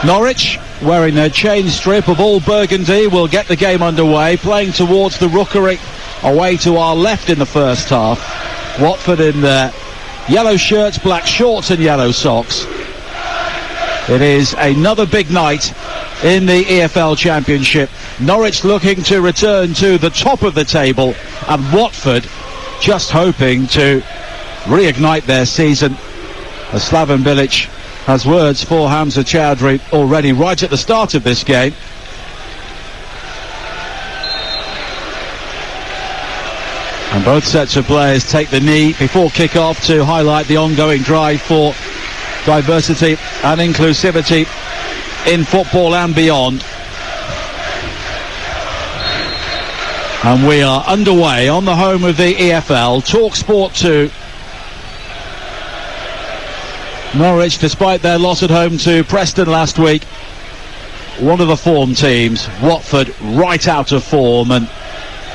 Norwich, wearing their chain strip of all burgundy, will get the game underway, playing towards the rookery, away to our left in the first half. Watford in their yellow shirts, black shorts and yellow socks. It is another big night in the EFL Championship. Norwich looking to return to the top of the table, and Watford just hoping to reignite their season. Slaven Bilic has words for Hamza Chowdhury already right at the start of this game. And both sets of players take the knee before kick-off to highlight the ongoing drive for diversity and inclusivity in football and beyond. And we are underway on the home of the EFL, Talksport 2. Norwich, despite their loss at home to Preston last week, one of the form teams. Watford right out of form, and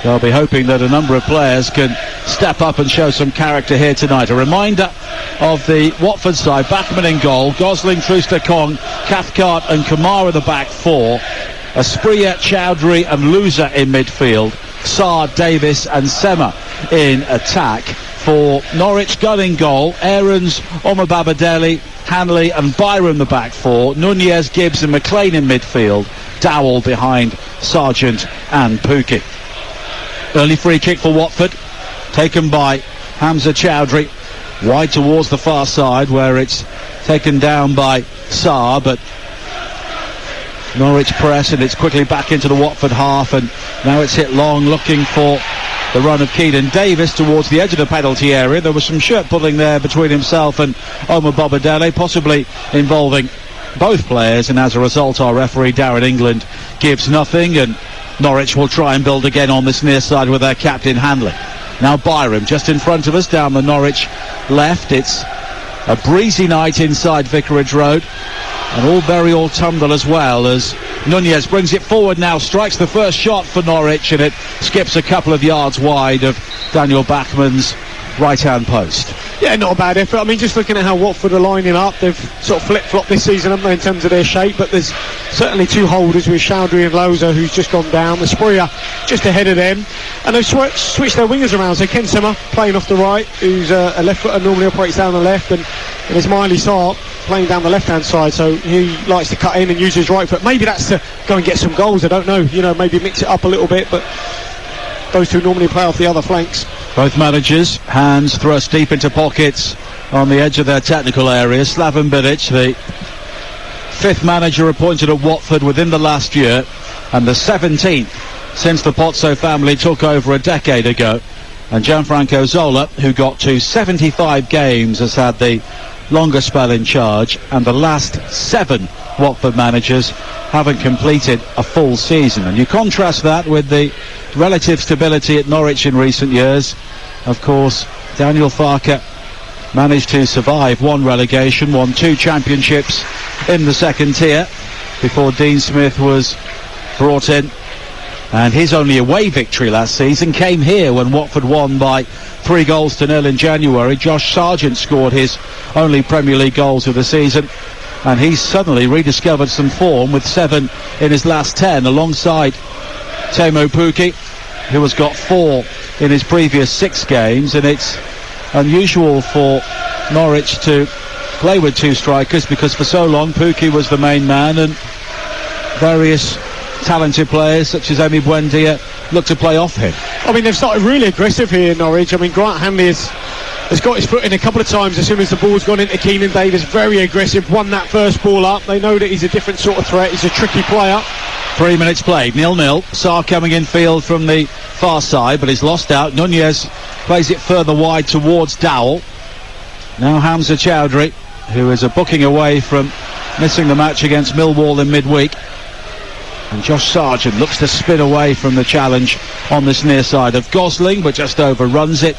they'll be hoping that a number of players can step up and show some character here tonight. A reminder of the Watford side: Bachmann in goal, Gosling, Troost-Ekong, Cathcart and Kamara in the back four, Asprilla, Chowdhury and Loser in midfield, Sarr, Davis and Sema in attack. For Norwich, Gunn in goal, Aarons, Omobabadeli, Hanley and Byram the back four, Nunez, Gibbs and McLean in midfield, Dowell behind Sargent and Pookie. Early free kick for Watford, taken by Hamza Chowdhury, wide towards the far side, where it's taken down by Sarr, but Norwich press, and it's quickly back into the Watford half, and now it's hit long, looking for the run of Keegan Davis towards the edge of the penalty area. There was some shirt pulling there between himself and Omar Bobadele, possibly involving both players, and as a result our referee Darren England gives nothing, and Norwich will try and build again on this near side with their captain Hanley. Now Byram just in front of us down the Norwich left. It's a breezy night inside Vicarage Road, and all very autumnal as well, as Nunez brings it forward now, strikes the first shot for Norwich, and it skips a couple of yards wide of Daniel Bachmann's right-hand post. Yeah, not a bad effort. I mean, just looking at how Watford are lining up, they've sort of flip-flopped this season, haven't they, in terms of their shape, but there's certainly two holders with Chowdhury and Loza, who's just gone down. The Asprilla just ahead of them, and they've switched their wingers around. So Ken Sema playing off the right, who's a left footer, normally operates down the left, and there's Miley Sarr playing down the left-hand side, so he likes to cut in and use his right foot. Maybe that's to go and get some goals, I don't know, maybe mix it up a little bit, but those two normally play off the other flanks. Both managers, hands thrust deep into pockets on the edge of their technical area. Slaven Bilic, the fifth manager appointed at Watford within the last year, and the 17th since the Pozzo family took over a decade ago. And Gianfranco Zola, who got to 75 games, has had the longest spell in charge, and the last 7 Watford managers haven't completed a full season. And you contrast that with the relative stability at Norwich in recent years. Of course, Daniel Farke managed to survive 1 relegation, won 2 championships in the second tier before Dean Smith was brought in, and his only away victory last season came here when Watford won by 3-0 in January. Josh Sargent scored his only Premier League goals of the season, and he's suddenly rediscovered some form with 7 in his last 10 alongside Teemu Pukki, who has got 4 in his previous 6 games. And it's unusual for Norwich to play with 2 strikers, because for so long Pukki was the main man, and various talented players such as Emi Buendia look to play off him. I mean, they've started really aggressive here in Norwich. I mean, Grant Hanley has got his foot in a couple of times as soon as the ball's gone into Keenan Davis. Very aggressive, won that first ball up. They know that he's a different sort of threat. He's a tricky player. 3 minutes played, 0-0. Sarr coming in field from the far side, but he's lost out. Nunez plays it further wide towards Dowell. Now Hamza Chowdhury, who is a booking away from missing the match against Millwall in midweek. And Josh Sargent looks to spin away from the challenge on this near side of Gosling, but just overruns it.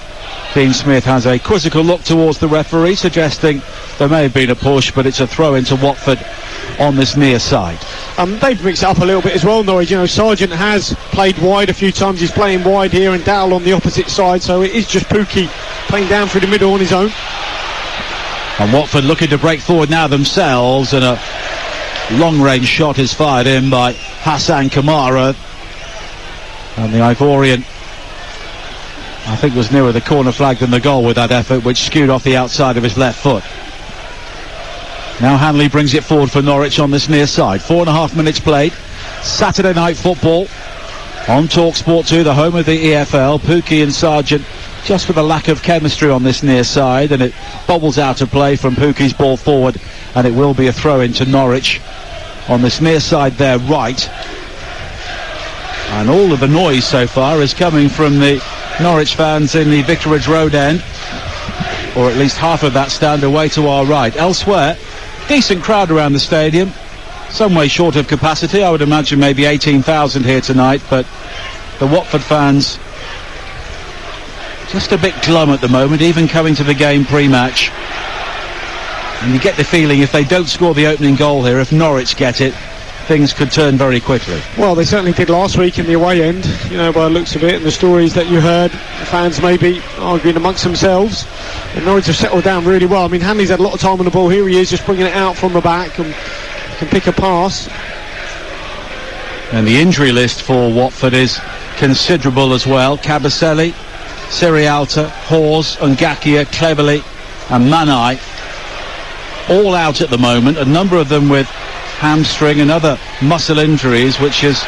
Dean Smith has a quizzical look towards the referee, suggesting there may have been a push, but it's a throw into Watford on this near side. They've mixed it up a little bit as well, Norwich. Sargent has played wide a few times. He's playing wide here, and Dowell on the opposite side, so it is just Pukki playing down through the middle on his own. And Watford looking to break forward now themselves, and a long-range shot is fired in by Hassan Kamara, and the Ivorian, I think, was nearer the corner flag than the goal with that effort, which skewed off the outside of his left foot. Now Hanley brings it forward for Norwich on this near side. 4.5 minutes played. Saturday night football on Talksport 2, the home of the EFL. Pookie and Sargent, just for the lack of chemistry on this near side, and it bobbles out of play from Pookie's ball forward, and it will be a throw into Norwich on this near side there right. And all of the noise so far is coming from the Norwich fans in the Vicarage Road end, or at least half of that stand away to our right. Elsewhere, decent crowd around the stadium, some way short of capacity. I would imagine maybe 18,000 here tonight, but the Watford fans just a bit glum at the moment, even coming to the game pre-match. And you get the feeling if they don't score the opening goal here, if Norwich get it, things could turn very quickly. Well, they certainly did last week in the away end, by the looks of it, and the stories that you heard, the fans maybe arguing amongst themselves, and Norwich have settled down really well. I mean, Hanley's had a lot of time on the ball. Here he is, just bringing it out from the back and can pick a pass. And the injury list for Watford is considerable as well. Cabaselli, Sirialta, Hawes, Ngakia, Cleverley and Manai all out at the moment, a number of them with hamstring and other muscle injuries, which has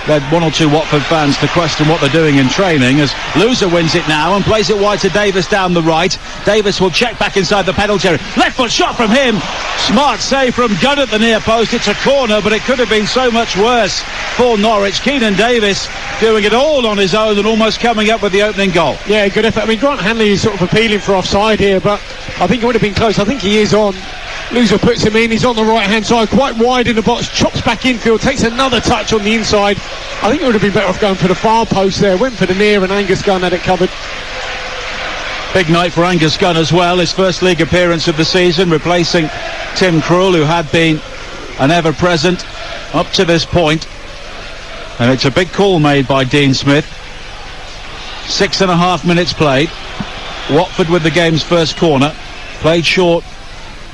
led one or two Watford fans to question what they're doing in training, as Loser wins it now and plays it wide to Davis down the right. Davis will check back inside the penalty area. Left foot shot from him. Smart save from Gunn at the near post. It's a corner, but it could have been so much worse for Norwich. Keenan Davis doing it all on his own and almost coming up with the opening goal. Yeah, good effort. I mean, Grant Hanley is sort of appealing for offside here, but I think it would have been close. I think he is on. Loser puts him in, he's on the right hand side, quite wide in the box, chops back infield, takes another touch on the inside. I think it would have been better off going for the far post there, went for the near, and Angus Gunn had it covered. Big night for Angus Gunn as well, his first league appearance of the season, replacing Tim Krul, who had been an ever-present up to this point. And it's a big call made by Dean Smith. 6.5 minutes played. Watford with the game's first corner, played short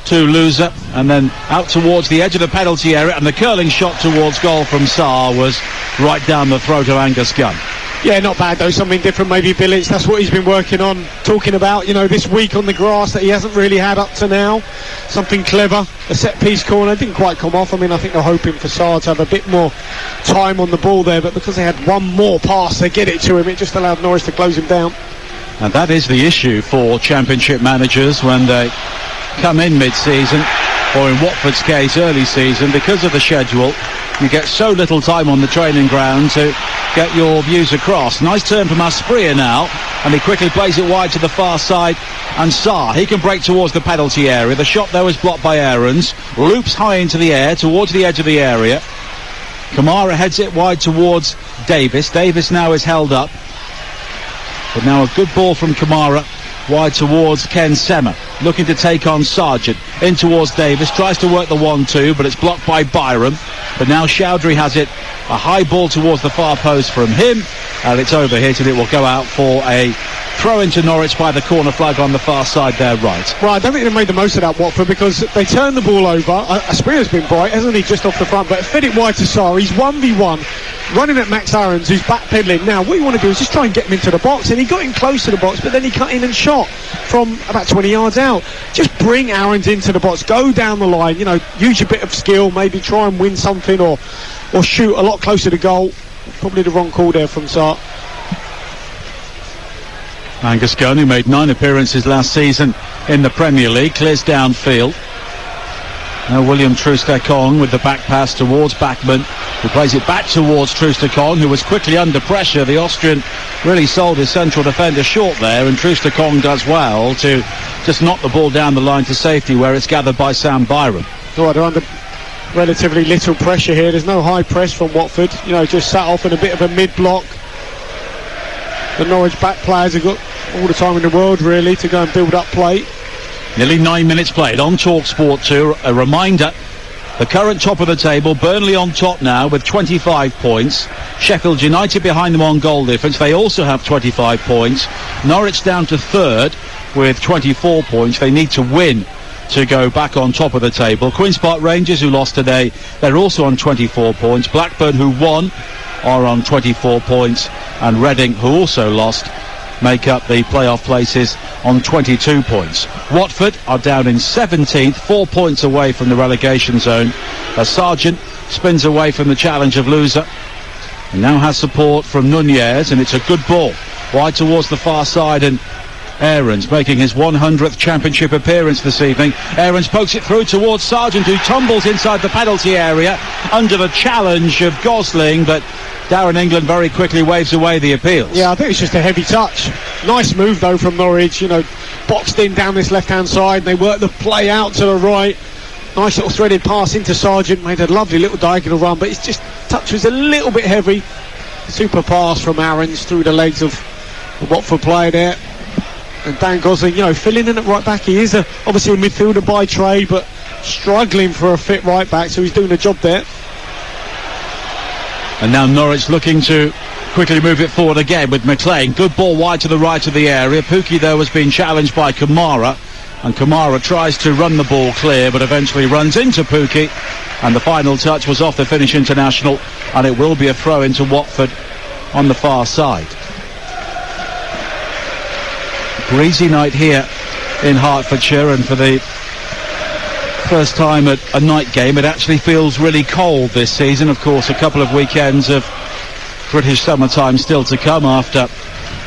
to Loser, and then out towards the edge of the penalty area, and the curling shot towards goal from Sarr was right down the throat of Angus Gunn. Yeah, not bad though, something different maybe Billets, that's what he's been working on, talking about, this week on the grass that he hasn't really had up to now. Something clever, a set piece corner, didn't quite come off. I mean, I think they're hoping for Sarr to have a bit more time on the ball there, but because they had one more pass to get it to him, it just allowed Norwich to close him down. And that is the issue for Championship managers when they come in mid-season, or in Watford's case early season. Because of the schedule, you get so little time on the training ground to get your views across. Nice turn from Asprilla now, and he quickly plays it wide to the far side, and Sarr, he can break towards the penalty area. The shot there was blocked by Aarons, loops high into the air towards the edge of the area. Kamara heads it wide towards Davis. Davis now is held up, but now a good ball from Kamara wide towards Ken Sema, looking to take on Sargent, in towards Davis, tries to work the 1-2, but it's blocked by Byram. But now Chowdhury has it, a high ball towards the far post from him, and it's overhit, and it will go out for a throw into Norwich by the corner flag on the far side there right. Well, I don't think they made the most of that, Watford, because they turned the ball over. Asprilla's been bright, hasn't he, just off the front, but fed it wide to Sarr. He's 1v1, running at Max Aarons, who's backpedaling. Now, what you want to do is just try and get him into the box, and he got him close to the box, but then he cut in and shot from about 20 yards out. Just bring Aarons into the box, go down the line, use your bit of skill, maybe try and win something or shoot a lot closer to goal. Probably the wrong call there from Sarr. Angus Gunn, who made 9 appearances last season in the Premier League, clears downfield. Now William Troost-Ekong with the back pass towards Bachmann, who plays it back towards Troost-Ekong, who was quickly under pressure. The Austrian really sold his central defender short there, and Troost-Ekong does well to just knock the ball down the line to safety, where it's gathered by Sam Byram. Oh, they're under relatively little pressure here. There's no high press from Watford, just sat off in a bit of a mid-block. The Norwich back players have got all the time in the world really to go and build up play. Nearly 9 minutes played on Talksport 2. A reminder, the current top of the table, Burnley on top now with 25 points. Sheffield United behind them on goal difference. They also have 25 points. Norwich down to third with 24 points. They need to win to go back on top of the table. Queen's Park Rangers, who lost today, they're also on 24 points. Blackburn, who won, are on 24 points. And Reading, who also lost, make up the playoff places on 22 points. Watford are down in 17th, 4 points away from the relegation zone. Sargent spins away from the challenge of loser and now has support from Nunez, and it's a good ball wide towards the far side, and Aarons making his 100th championship appearance this evening. Aarons pokes it through towards Sargent, who tumbles inside the penalty area under the challenge of Gosling, but Darren England very quickly waves away the appeals. Yeah, I think it's just a heavy touch. Nice move though from Norwich, boxed in down this left hand side. They work the play out to the right. Nice little threaded pass into Sargent, made a lovely little diagonal run, but it's just touch was a little bit heavy. Super pass from Aarons through the legs of the Watford player there. And Dan Gosling, filling in at right back. He is obviously a midfielder by trade, but struggling for a fit right back, so he's doing a job there. And now Norwich looking to quickly move it forward again with McLean. Good ball wide to the right of the area. Pukki, though, has been challenged by Kamara, and Kamara tries to run the ball clear, but eventually runs into Pukki, and the final touch was off the Finnish international, and it will be a throw into Watford on the far side. Breezy night here in Hertfordshire, and for the first time at a night game, it actually feels really cold this season. Of course, a couple of weekends of British summertime still to come after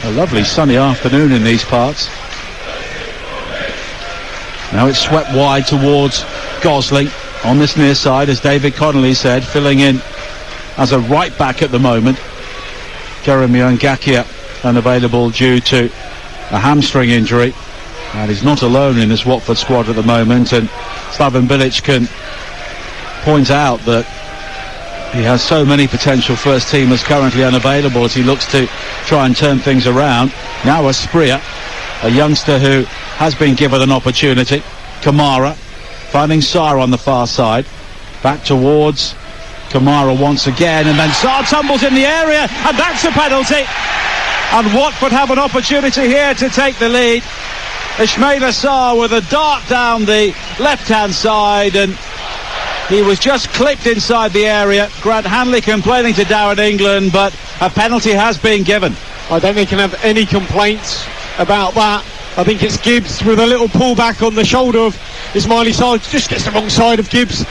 a lovely sunny afternoon in these parts. Now it's swept wide towards Gosling on this near side, as David Connolly said, filling in as a right back at the moment. Jeremy Ngakia unavailable due to a hamstring injury, and he's not alone in this Watford squad at the moment, and Slaven Bilic can point out that he has so many potential first teamers currently unavailable as he looks to try and turn things around. Now Asprilla, a youngster who has been given an opportunity. Kamara finding Sarr on the far side, back towards Kamara once again, and then Sarr tumbles in the area, and that's a penalty, and Watford have an opportunity here to take the lead. Ismaila Sarr with a dart down the left-hand side, and he was just clipped inside the area. Grant Hanley complaining to Darren England, but a penalty has been given. I don't think he can have any complaints about that. I think it's Gibbs with a little pullback on the shoulder of Ismaila Sarr. Just gets the wrong side of Gibbs.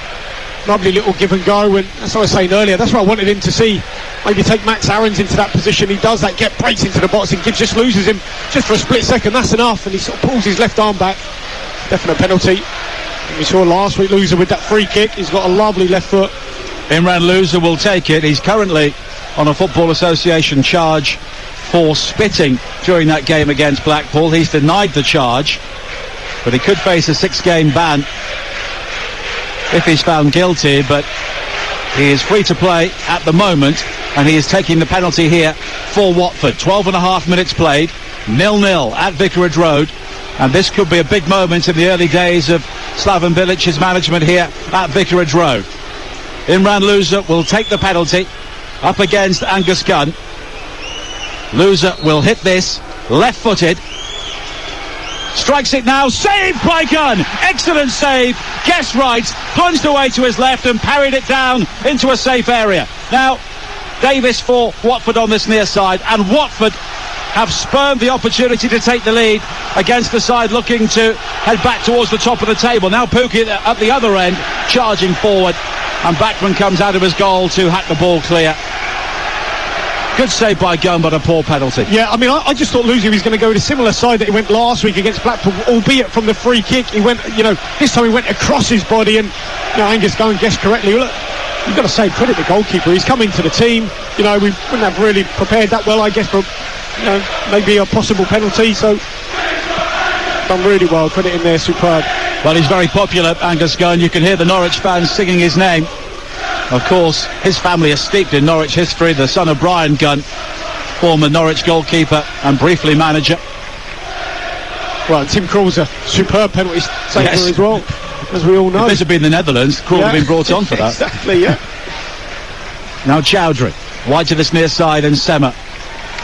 Lovely little give and go, and as I was saying earlier, that's what I wanted him to see. Maybe take Max Aarons into that position. He does that, breaks into the box, and Gibbs just loses him just for a split second. That's enough, and he sort of pulls his left arm back. Definite penalty. And we saw last week Loser with that free kick. He's got a lovely left foot. Imran Loser will take it. He's currently on a Football Association charge for spitting during that game against Blackpool. He's denied the charge, but he could face a 6-game ban if he's found guilty, but he is free to play at the moment, and he is taking the penalty here for Watford. 12 and a half minutes played, 0-0 at Vicarage Road, and this could be a big moment in the early days of Slaven Bilic's management here at Vicarage Road. Imran Loser will take the penalty up against Angus Gunn. Loser will hit this left-footed, strikes it now, saved by Gunn, excellent save, guessed right, plunged away to his left and parried it down into a safe area. Now Davis for Watford on this near side, and Watford have spurned the opportunity to take the lead against the side looking to head back towards the top of the table. Now Pukki at the other end charging forward, and Backman comes out of his goal to hack the ball clear. Good save by Gunn, but a poor penalty. Yeah, I mean, I just thought Lucy was going to go with a similar side that he went last week against Blackpool, albeit from the free kick. He went, this time he went across his body, and Angus Gunn guessed correctly. Look, you've got to say credit the goalkeeper. He's come into the team. We wouldn't have really prepared that well, I guess, for maybe a possible penalty. So done really well. Credit him there, superb. Well, he's very popular, Angus Gunn. You can hear the Norwich fans singing his name. Of course, his family is steeped in Norwich history. The son of Brian Gunn, former Norwich goalkeeper and briefly manager. Well, Tim Krul's a superb penalty saver as well, as we all know. If this had been the Netherlands, Krul would have been brought on for that. Exactly, yeah. Now Chowdhury, wide to this near side, and Sema.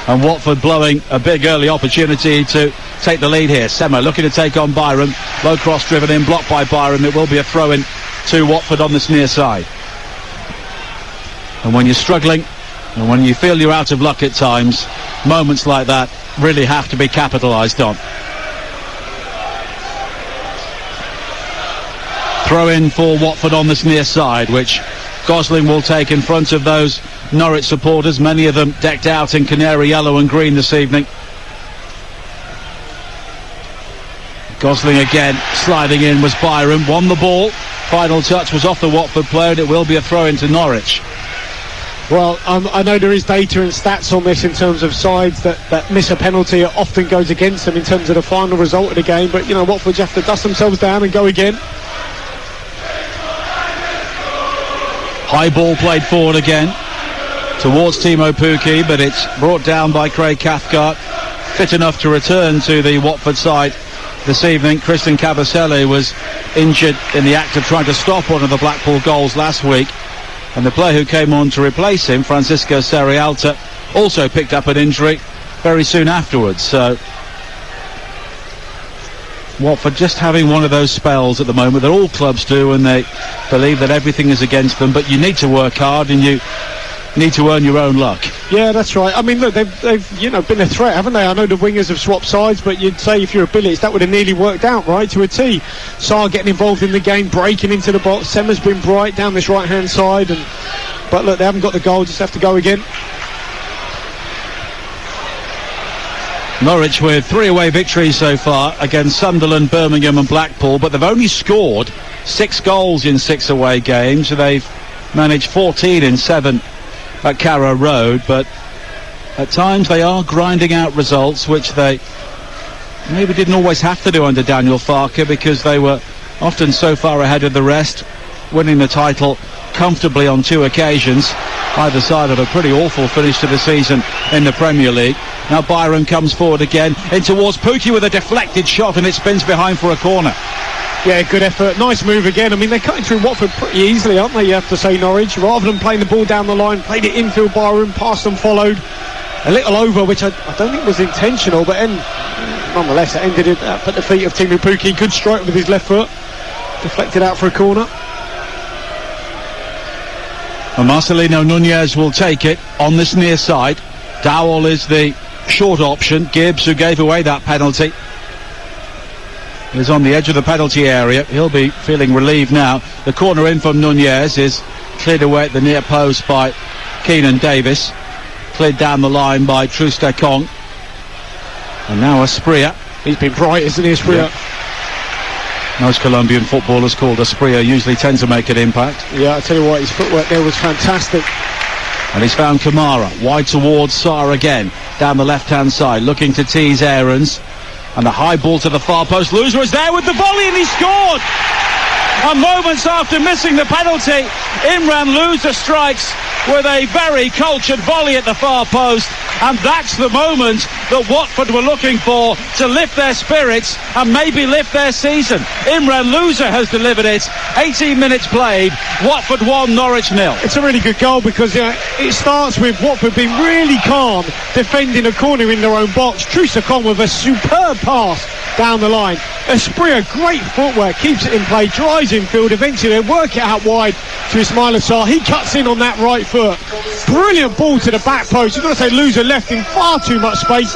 And Watford blowing a big early opportunity to take the lead here. Sema looking to take on Byram. Low cross driven in, blocked by Byram. It will be a throw-in to Watford on this near side. And when you're struggling, and when you feel you're out of luck at times, moments like that really have to be capitalised on. Throw in for Watford on this near side, which Gosling will take in front of those Norwich supporters, many of them decked out in canary yellow and green this evening. Gosling again, sliding in was Byram, won the ball. Final touch was off the Watford player, and it will be a throw into Norwich. Well, I know there is data and stats on this in terms of sides that miss a penalty. It often goes against them in terms of the final result of the game, but Watford have to dust themselves down and go again. High ball played forward again towards Timo Pukki, but it's brought down by Craig Cathcart, fit enough to return to the Watford side this evening. Christian Kabasele was injured in the act of trying to stop one of the Blackpool goals last week, and the player who came on to replace him, Francisco Serialta, also picked up an injury very soon afterwards. So Watford just having one of those spells at the moment that all clubs do, and they believe that everything is against them, but you need to work hard and you need to earn your own luck. Yeah, that's right. I mean, look, they've been a threat, haven't they? I know the wingers have swapped sides, but you'd say if you're a Billies, that would have nearly worked out, right, to a T. Sarr getting involved in the game, breaking into the box. Sema's been bright down this right-hand side, but look, they haven't got the goal, just have to go again. Norwich with 3 away victories so far against Sunderland, Birmingham and Blackpool, but they've only scored 6 goals in 6 away games. They've managed 14 in 7 at Carrow Road, but at times they are grinding out results which they maybe didn't always have to do under Daniel Farke, because they were often so far ahead of the rest, winning the title comfortably on 2 occasions, either side of a pretty awful finish to the season in the Premier League. Now Byram comes forward again in towards Pukki with a deflected shot, and it spins behind for a corner. Yeah, good effort, nice move again. I mean, they're cutting through Watford pretty easily, aren't they, you have to say, Norwich. Rather than playing the ball down the line, played it infield. Byram, passed and followed. A little over, which I don't think was intentional, but nonetheless it ended at the feet of Timo Pukki. Good strike with his left foot, deflected out for a corner. And Marcelino Nunez will take it on this near side. Dowell is the short option. Gibbs, who gave away that penalty, is on the edge of the penalty area. He'll be feeling relieved now. The corner in from Nunez is cleared away at the near post by Keenan Davis. Cleared down the line by Trustekong. And now Asprilla. He's been bright, isn't he, Asprilla? Yeah. Most Colombian footballers called Asprilla usually tend to make an impact. Yeah, I tell you what, his footwork there was fantastic. And he's found Kamara, wide towards Sarr again, down the left-hand side, looking to tease Aarons. And the high ball to the far post. Loser is there with the volley, and he scored! And moments after missing the penalty, Imran Loser strikes with a very cultured volley at the far post, and that's the moment that Watford were looking for to lift their spirits and maybe lift their season. Imran Loser has delivered it. 18 minutes played. Watford 1, Norwich 0. It's a really good goal because it starts with Watford being really calm, defending a corner in their own box. Trustekong with a superb pass down the line. Asprilla, great footwork, keeps it in play, drives infield, eventually they work it out wide to Ismail Assar. He cuts in on that right foot. Brilliant ball to the back post. You've got to say Loser left in far too much space.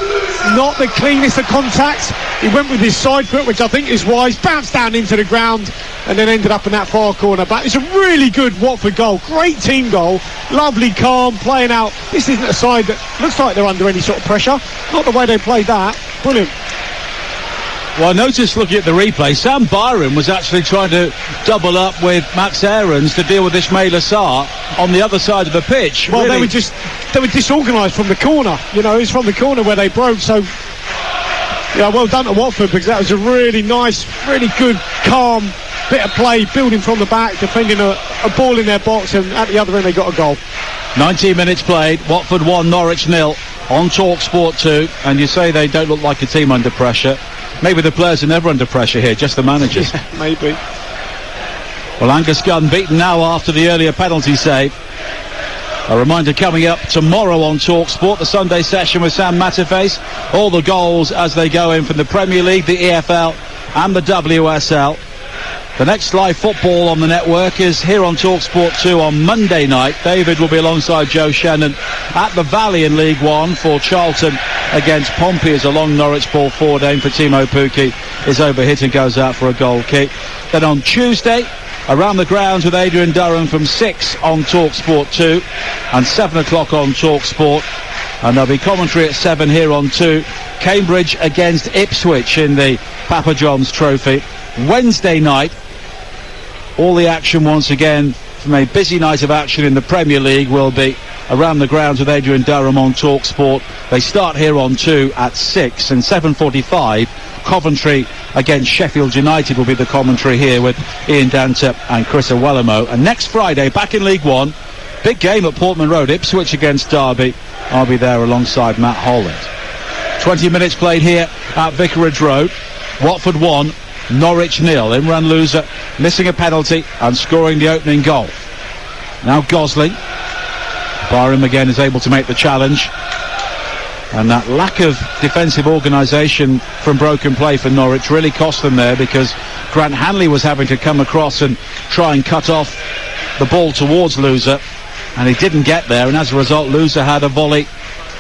Not the cleanest of contacts. He went with his side foot, which I think is wise, bounced down into the ground and then ended up in that far corner. But it's a really good Watford goal. Great team goal. Lovely, calm, playing out. This isn't a side that looks like they're under any sort of pressure. Not the way they played that. Brilliant. Well, I noticed looking at the replay, Sam Byram was actually trying to double up with Max Aarons to deal with Ismail Assar on the other side of the pitch. Well, really, they were disorganised from the corner. It's from the corner where they broke. So, well done to Watford, because that was a really nice, really good, calm bit of play, building from the back, defending a ball in their box, and at the other end they got a goal. 19 minutes played. Watford 1, Norwich 0 on Talksport 2, and you say they don't look like a team under pressure. Maybe the players are never under pressure here, just the managers. Yeah, maybe. Well, Angus Gunn beaten now after the earlier penalty save. A reminder coming up tomorrow on Talksport, the Sunday session with Sam Matterface. All the goals as they go in from the Premier League, the EFL and the WSL. The next live football on the network is here on Talksport 2 on Monday night. David will be alongside Joe Shannon at the Valley in League One for Charlton against Pompey as a long Norwich ball forward aim for Timo Pukki is overhit and goes out for a goal kick. Then on Tuesday, around the grounds with Adrian Durham from 6 on Talksport 2 and 7 o'clock on Talksport. And there'll be commentary at 7 here on 2. Cambridge against Ipswich in the Papa John's Trophy. Wednesday night, all the action once again from a busy night of action in the Premier League will be around the grounds with Adrian Durham on Talksport. They start here on 2 at 6 and 7:45. Coventry against Sheffield United will be the commentary here with Ian Danta and Chris Awellamo. And next Friday, back in League One, big game at Portman Road, Ipswich against Derby. I'll be there alongside Matt Holland. 20 minutes played here at Vicarage Road. Watford 1, Norwich 0. Imran Louza missing a penalty and scoring the opening goal. Now Gosling. Barham again is able to make the challenge. And that lack of defensive organisation from broken play for Norwich really cost them there, because Grant Hanley was having to come across and try and cut off the ball towards Louza, and he didn't get there, and as a result Louza had a volley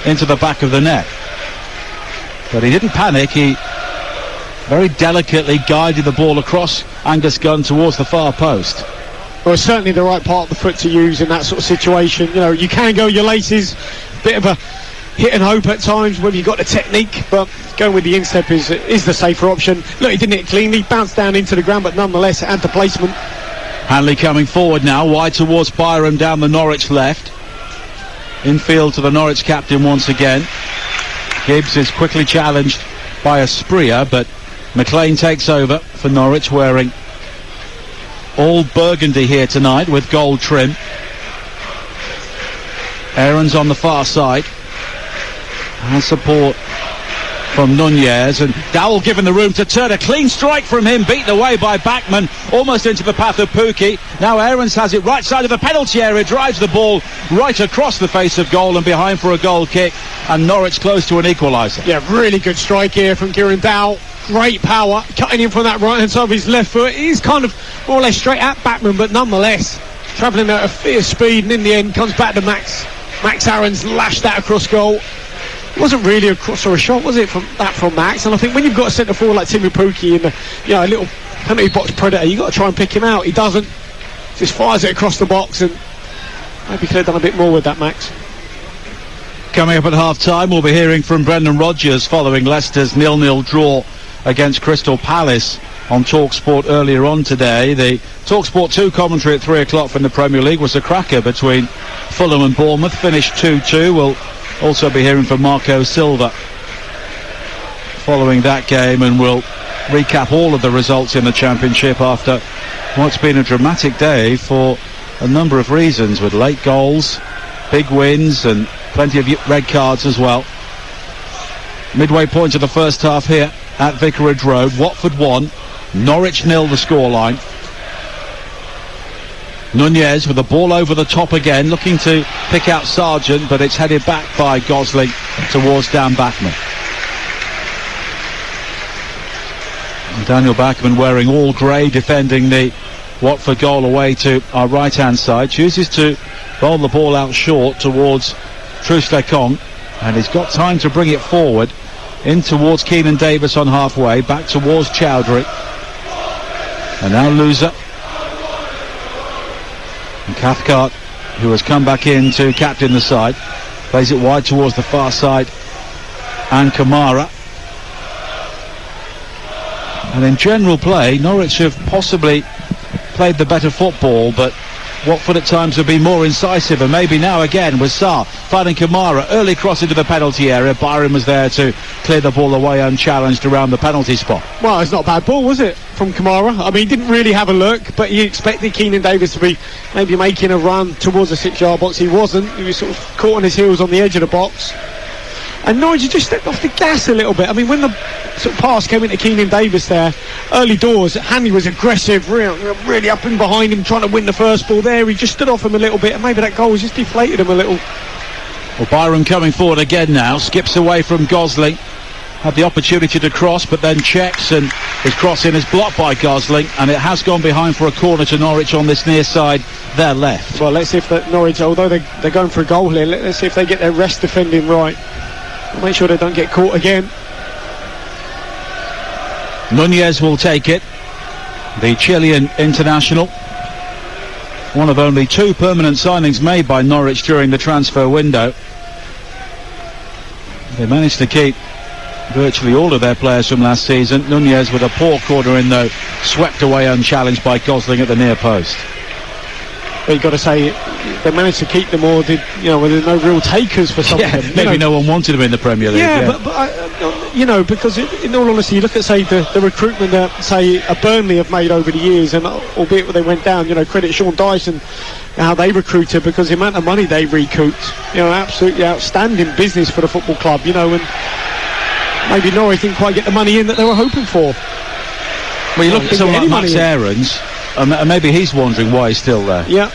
into the back of the net. But he didn't panic. He very delicately guided the ball across Angus Gunn towards the far post. Well, it's certainly the right part of the foot to use in that sort of situation. You know, you can go your laces, bit of a hit and hope at times when you've got the technique, but going with the instep is the safer option. Look, he didn't hit cleanly, bounced down into the ground, but nonetheless it had the placement. Hanley coming forward now, wide towards Byram down the Norwich left. Infield to the Norwich captain once again. Gibbs is quickly challenged by Asprilla, but McLean takes over for Norwich, wearing all burgundy here tonight with gold trim. Aaron's on the far side. And support from Nunez, and Dowell given the room to turn. A clean strike from him, beaten away by Backman, almost into the path of Pukki. Now Aarons has it right side of the penalty area, drives the ball right across the face of goal and behind for a goal kick, and Norwich close to an equaliser. Yeah, really good strike here from Kieran Dowell. Great power, cutting in from that right hand side of his left foot. He's kind of more or less straight at Backman, but nonetheless travelling at a fierce speed, and in the end comes back to Max Aarons, lashed that across goal. It wasn't really a cross or a shot, was it, from Max? And I think when you've got a centre forward like Timo Pukki in a little penalty box predator, you've got to try and pick him out. He doesn't, just fires it across the box, and maybe could have done a bit more with that, Max. Coming up at half-time, we'll be hearing from Brendan Rodgers following Leicester's 0-0 draw against Crystal Palace on Talksport earlier on today. The Talksport 2 commentary at 3 o'clock from the Premier League was a cracker between Fulham and Bournemouth, finished 2-2. We'll also be hearing from Marco Silva following that game, and we'll recap all of the results in the Championship after what's been a dramatic day for a number of reasons, with late goals, big wins and plenty of red cards as well. Midway point of the first half here at Vicarage Road. Watford 1, Norwich 0 the scoreline. Nunez with the ball over the top again, looking to pick out Sargent, but it's headed back by Gosling towards Dan Backman. And Daniel Backman, wearing all grey, defending the Watford goal away to our right hand side, chooses to bowl the ball out short towards Troost-Ekong, and he's got time to bring it forward in towards Keenan Davis on halfway, back towards Chowdhury, and now Louza. And Cathcart, who has come back in to captain the side, plays it wide towards the far side, and Kamara. And in general play, Norwich have possibly played the better football, but Watford at times have been more incisive, and maybe now again with Sarr finding Kamara, early cross into the penalty area. Byron was there to clear the ball away unchallenged around the penalty spot. Well, it's not a bad ball, was it, from Kamara? I mean, he didn't really have a look, but you expected Keenan Davis to be maybe making a run towards the 6-yard box. He wasn't. He was sort of caught on his heels on the edge of the box. And Norwich just stepped off the gas a little bit. I mean, when the sort of pass came into Keenan Davis there, early doors, Hanley was aggressive, really up and behind him, trying to win the first ball there. He just stood off him a little bit, and maybe that goal just deflated him a little. Well, Byram coming forward again now, skips away from Gosling. Had the opportunity to cross, but then checks, and his crossing is blocked by Gosling, and it has gone behind for a corner to Norwich on this near side, their left. Well, let's see if Norwich, although they're going for a goal here, let's see if they get their rest defending right. Make sure they don't get caught again. Nunez will take it, the Chilean international. One of only 2 permanent signings made by Norwich during the transfer window. They managed to keep virtually all of their players from last season. Nunez with a poor corner in though, swept away unchallenged by Gosling at the near post. But you've got to say, they managed to keep them all, where there's no real takers for some of them. Maybe no one wanted them in the Premier League. Yeah. But because in all honesty, you look at, say, the recruitment that, say, a Burnley have made over the years, and albeit when they went down, credit Sean Dyson, how they recruited, because the amount of money they recouped, absolutely outstanding business for the football club, and maybe Norwich didn't quite get the money in that they were hoping for. Well, you look at someone like Max Aarons, and maybe he's wondering why he's still there. Yeah.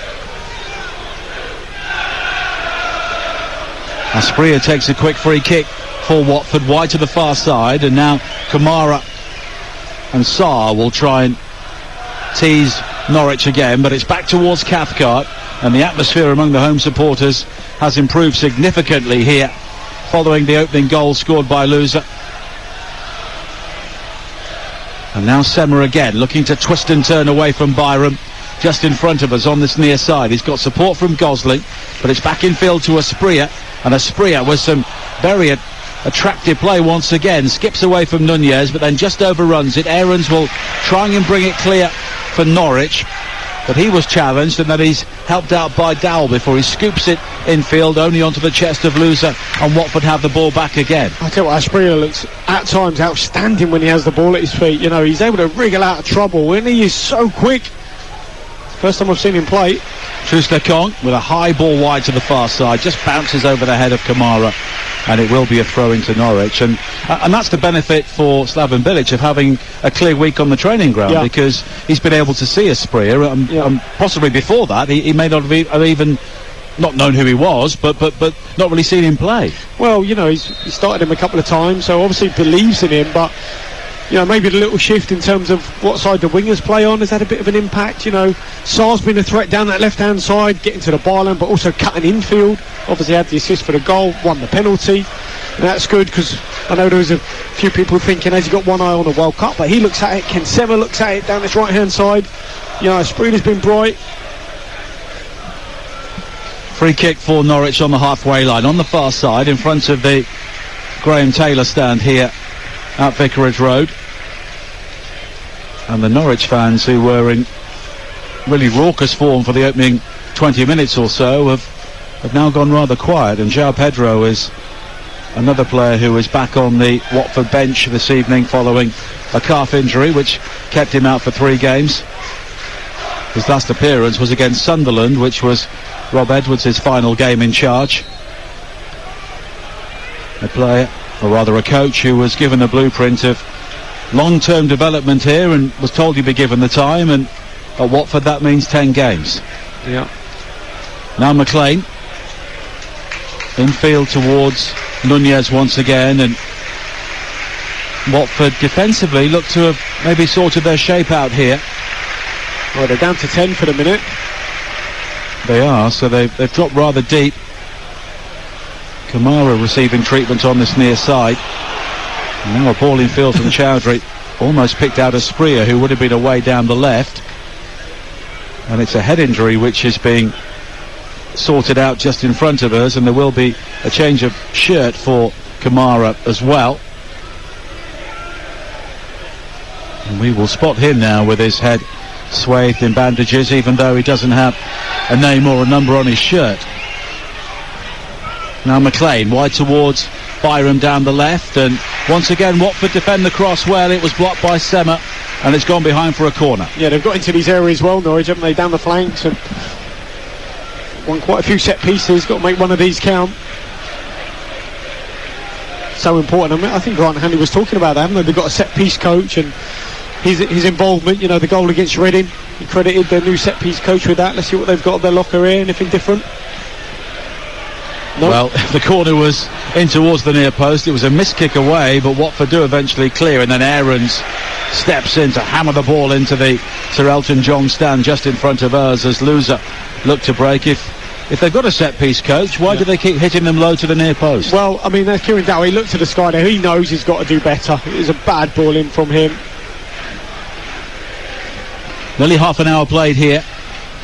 Asprilla takes a quick free kick for Watford, wide to the far side, and now Kamara and Sarr will try and tease Norwich again, but it's back towards Cathcart, and the atmosphere among the home supporters has improved significantly here following the opening goal scored by Louza. And now Semmer again, looking to twist and turn away from Byram, just in front of us on this near side. He's got support from Gosling, but it's back in field to Asprilla, and Asprilla with some very attractive play once again, skips away from Nunez, but then just overruns it. Aarons will try and bring it clear for Norwich, but he was challenged, and then he's helped out by Dowell before he scoops it infield, only onto the chest of Louza, and Watford have the ball back again. I tell you what, Asprilla looks at times outstanding when he has the ball at his feet. He's able to wriggle out of trouble, and he is so quick. First time I've seen him play. Troost-Ekong with a high ball wide to the far side, just bounces over the head of Kamara, and it will be a throw into Norwich, and that's the benefit for Slaven Bilic of having a clear week on the training ground, because he's been able to see Asprilla, possibly before that he may not have even not known who he was, but not really seen him play. Well, he started him a couple of times, so obviously believes in him, but maybe the little shift in terms of what side the wingers play on has had a bit of an impact. Sarr's been a threat down that left-hand side, getting to the byline, but also cutting infield. Obviously had the assist for the goal, won the penalty. And that's good, because I know there was a few people thinking, has he got one eye on the World Cup? But he looks at it, Ken Semmer looks at it down this right-hand side. Asprilla's been bright. Free kick for Norwich on the halfway line, on the far side, in front of the Graham Taylor stand here at Vicarage Road. And the Norwich fans, who were in really raucous form for the opening 20 minutes or so, have now gone rather quiet, and João Pedro is another player who is back on the Watford bench this evening following a calf injury which kept him out for 3 games. His last appearance was against Sunderland, which was Rob Edwards' final game in charge. A player, or rather a coach, who was given a blueprint of long-term development here and was told he'd be given the time, and at Watford that means 10 games. Yeah. Now McLean infield towards Nunez once again, and Watford defensively look to have maybe sorted their shape out here. Well, they're down to 10 for the minute. They are, so they've dropped rather deep. Kamara receiving treatment on this near side. And now a ball in field from Chowdhury, almost picked out Asprilla, who would have been away down the left. And it's a head injury which is being sorted out just in front of us, and there will be a change of shirt for Kamara as well. And we will spot him now with his head swathed in bandages, even though he doesn't have a name or a number on his shirt. Now McLean wide towards Byram down the left, and once again Watford defend the cross well. It was blocked by Semmer, and it's gone behind for a corner. Yeah, they've got into these areas well, Norwich, haven't they, down the flanks, and won quite a few set pieces. Got to make one of these count. so important. I mean, I think Grant Hanley was talking about that, haven't they? They've got a set-piece coach, and his involvement, you know, the goal against Reading, he credited their new set-piece coach with that. Let's see what they've got in their locker here. Anything different? No? Well, the corner was in towards the near post. It was a missed kick away, but Watford do eventually clear, and then Aarons steps in to hammer the ball into the Sir Elton John stand just in front of us as Loser looked to break. If they've got a set-piece coach, why do they keep hitting them low to the near post? Well, I mean, Kieran Dow, he looked to the sky there. He knows he's got to do better. It was a bad ball in from him. Nearly half an hour played here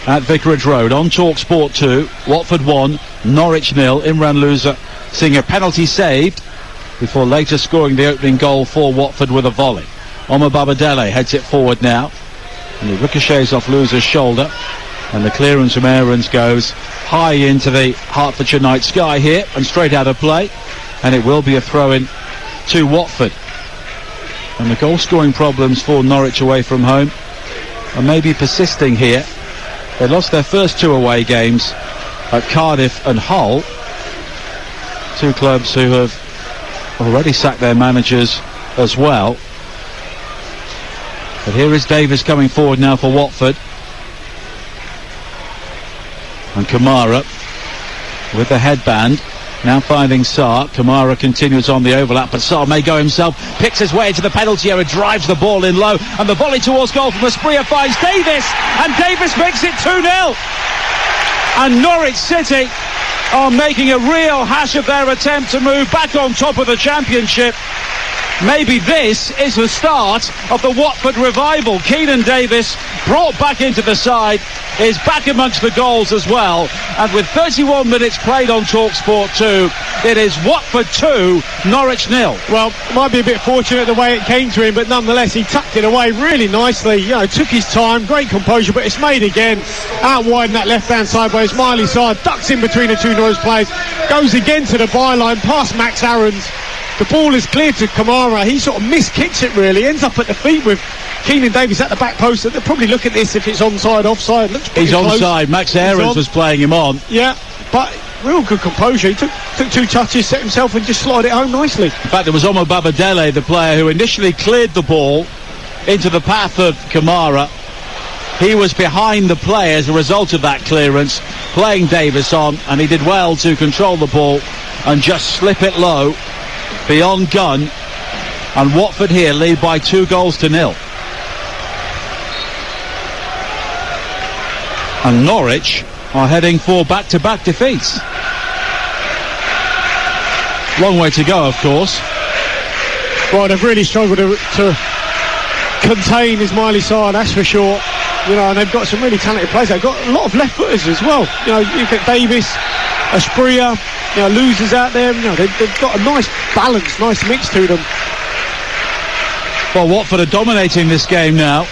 at Vicarage Road on Talksport 2. Watford 1, Norwich 0. Imran Loser seeing a penalty saved before later scoring the opening goal for Watford with a volley. Omar Babadele heads it forward now, and he ricochets off Loser's shoulder, and the clearance from Aarons goes high into the Hertfordshire night sky here and straight out of play, and it will be a throw-in to Watford. And the goal-scoring problems for Norwich away from home are maybe persisting here. They lost their first 2 away games at Cardiff and Hull, 2 clubs who have already sacked their managers as well. But here is Davis coming forward now for Watford, and Kamara with the headband now finding Sarr. Kamara continues on the overlap, but Sarr may go himself, picks his way into the penalty area, drives the ball in low, and the volley towards goal from Asprilla finds Davis, and Davis makes it 2-0. And Norwich City are making a real hash of their attempt to move back on top of the Championship. Maybe this is the start of the Watford revival. Keenan Davis, brought back into the side, is back amongst the goals as well. And with 31 minutes played on Talksport 2, it is Watford 2, Norwich 0. Well, might be a bit fortunate the way it came to him, but nonetheless he tucked it away really nicely. You know, took his time, great composure, but it's made again. Out wide in that left-hand side by Ismaili Sarr, ducks in between the 2 Norwich players, goes again to the byline, past Max Aarons. The ball is cleared to Kamara. He sort of miskicks it really, ends up at the feet with Keenan Davis at the back post. They'll probably look at this if it's onside, offside. Looks pretty close. He's onside. Max Aarons was playing him on. Yeah, but real good composure. He took 2 touches, set himself and just slotted it home nicely. In fact, it was Omar Babadele, the player who initially cleared the ball into the path of Kamara. He was behind the play as a result of that clearance, playing Davis on, and he did well to control the ball and just slip it low beyond gun, and Watford here lead by 2-0. And Norwich are heading for back-to-back defeats. Long way to go, of course. Well, they've really struggled to contain Ismaili Sarr, that's for sure. You know, and they've got some really talented players. They've got a lot of left footers as well. You know, you get Davis, Asprilla, you know, Losers out there. You know, they've got a nice balance, nice mix to them. Well, Watford are dominating this game now.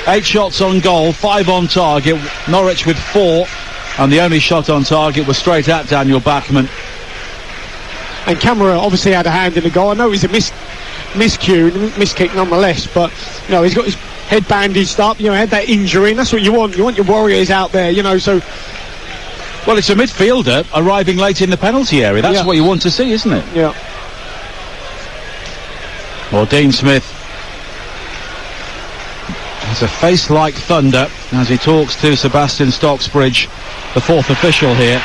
8 shots on goal, 5 on target. Norwich with 4, and the only shot on target was straight at Daniel Bachmann. And Kamara obviously had a hand in the goal. I know he's a miskick nonetheless, but you know, he's got his head bandaged up, you know, had that injury, and that's what you want. You want your warriors out there, you know, so... Well, it's a midfielder arriving late in the penalty area. That's what you want to see, isn't it? Yeah. Well, Dean Smith has a face like thunder as he talks to Sebastian Stocksbridge, the 4th official here.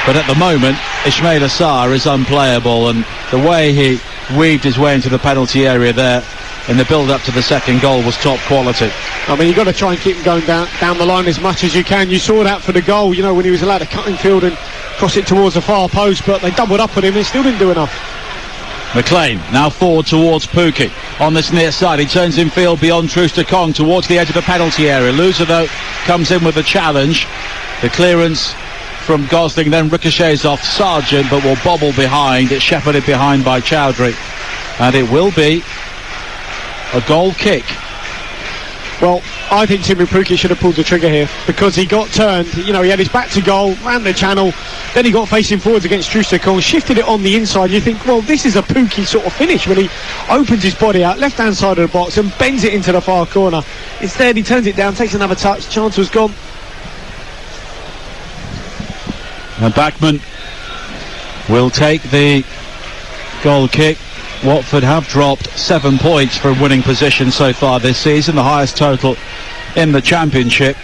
But at the moment, Ismaila Sarr is unplayable, and the way he weaved his way into the penalty area there in the build-up to the second goal was top quality. I mean, you've got to try and keep him going down the line as much as you can. You saw that for the goal, you know, when he was allowed to cut in field and cross it towards the far post, but they doubled up on him and still didn't do enough. McLean now forward towards Pukki on this near side. He turns in field beyond Trooster Kong towards the edge of the penalty area. Loser, though, comes in with the challenge. The clearance from Gosling then ricochets off Sargent, but will bobble behind. It's shepherded behind by Chowdhury, and it will be a goal kick. Well, I think Timmy Pukki should have pulled the trigger here, because he got turned, you know, he had his back to goal, ran the channel, then he got facing forwards against Trooster Kong, shifted it on the inside. You think, well, this is a Pukki sort of finish when he opens his body out, left hand side of the box, and bends it into the far corner. Instead, he turns it down, takes another touch, chance was gone. And Bachmann will take the goal kick. Watford have dropped 7 points from winning position so far this season, the highest total in the Championship.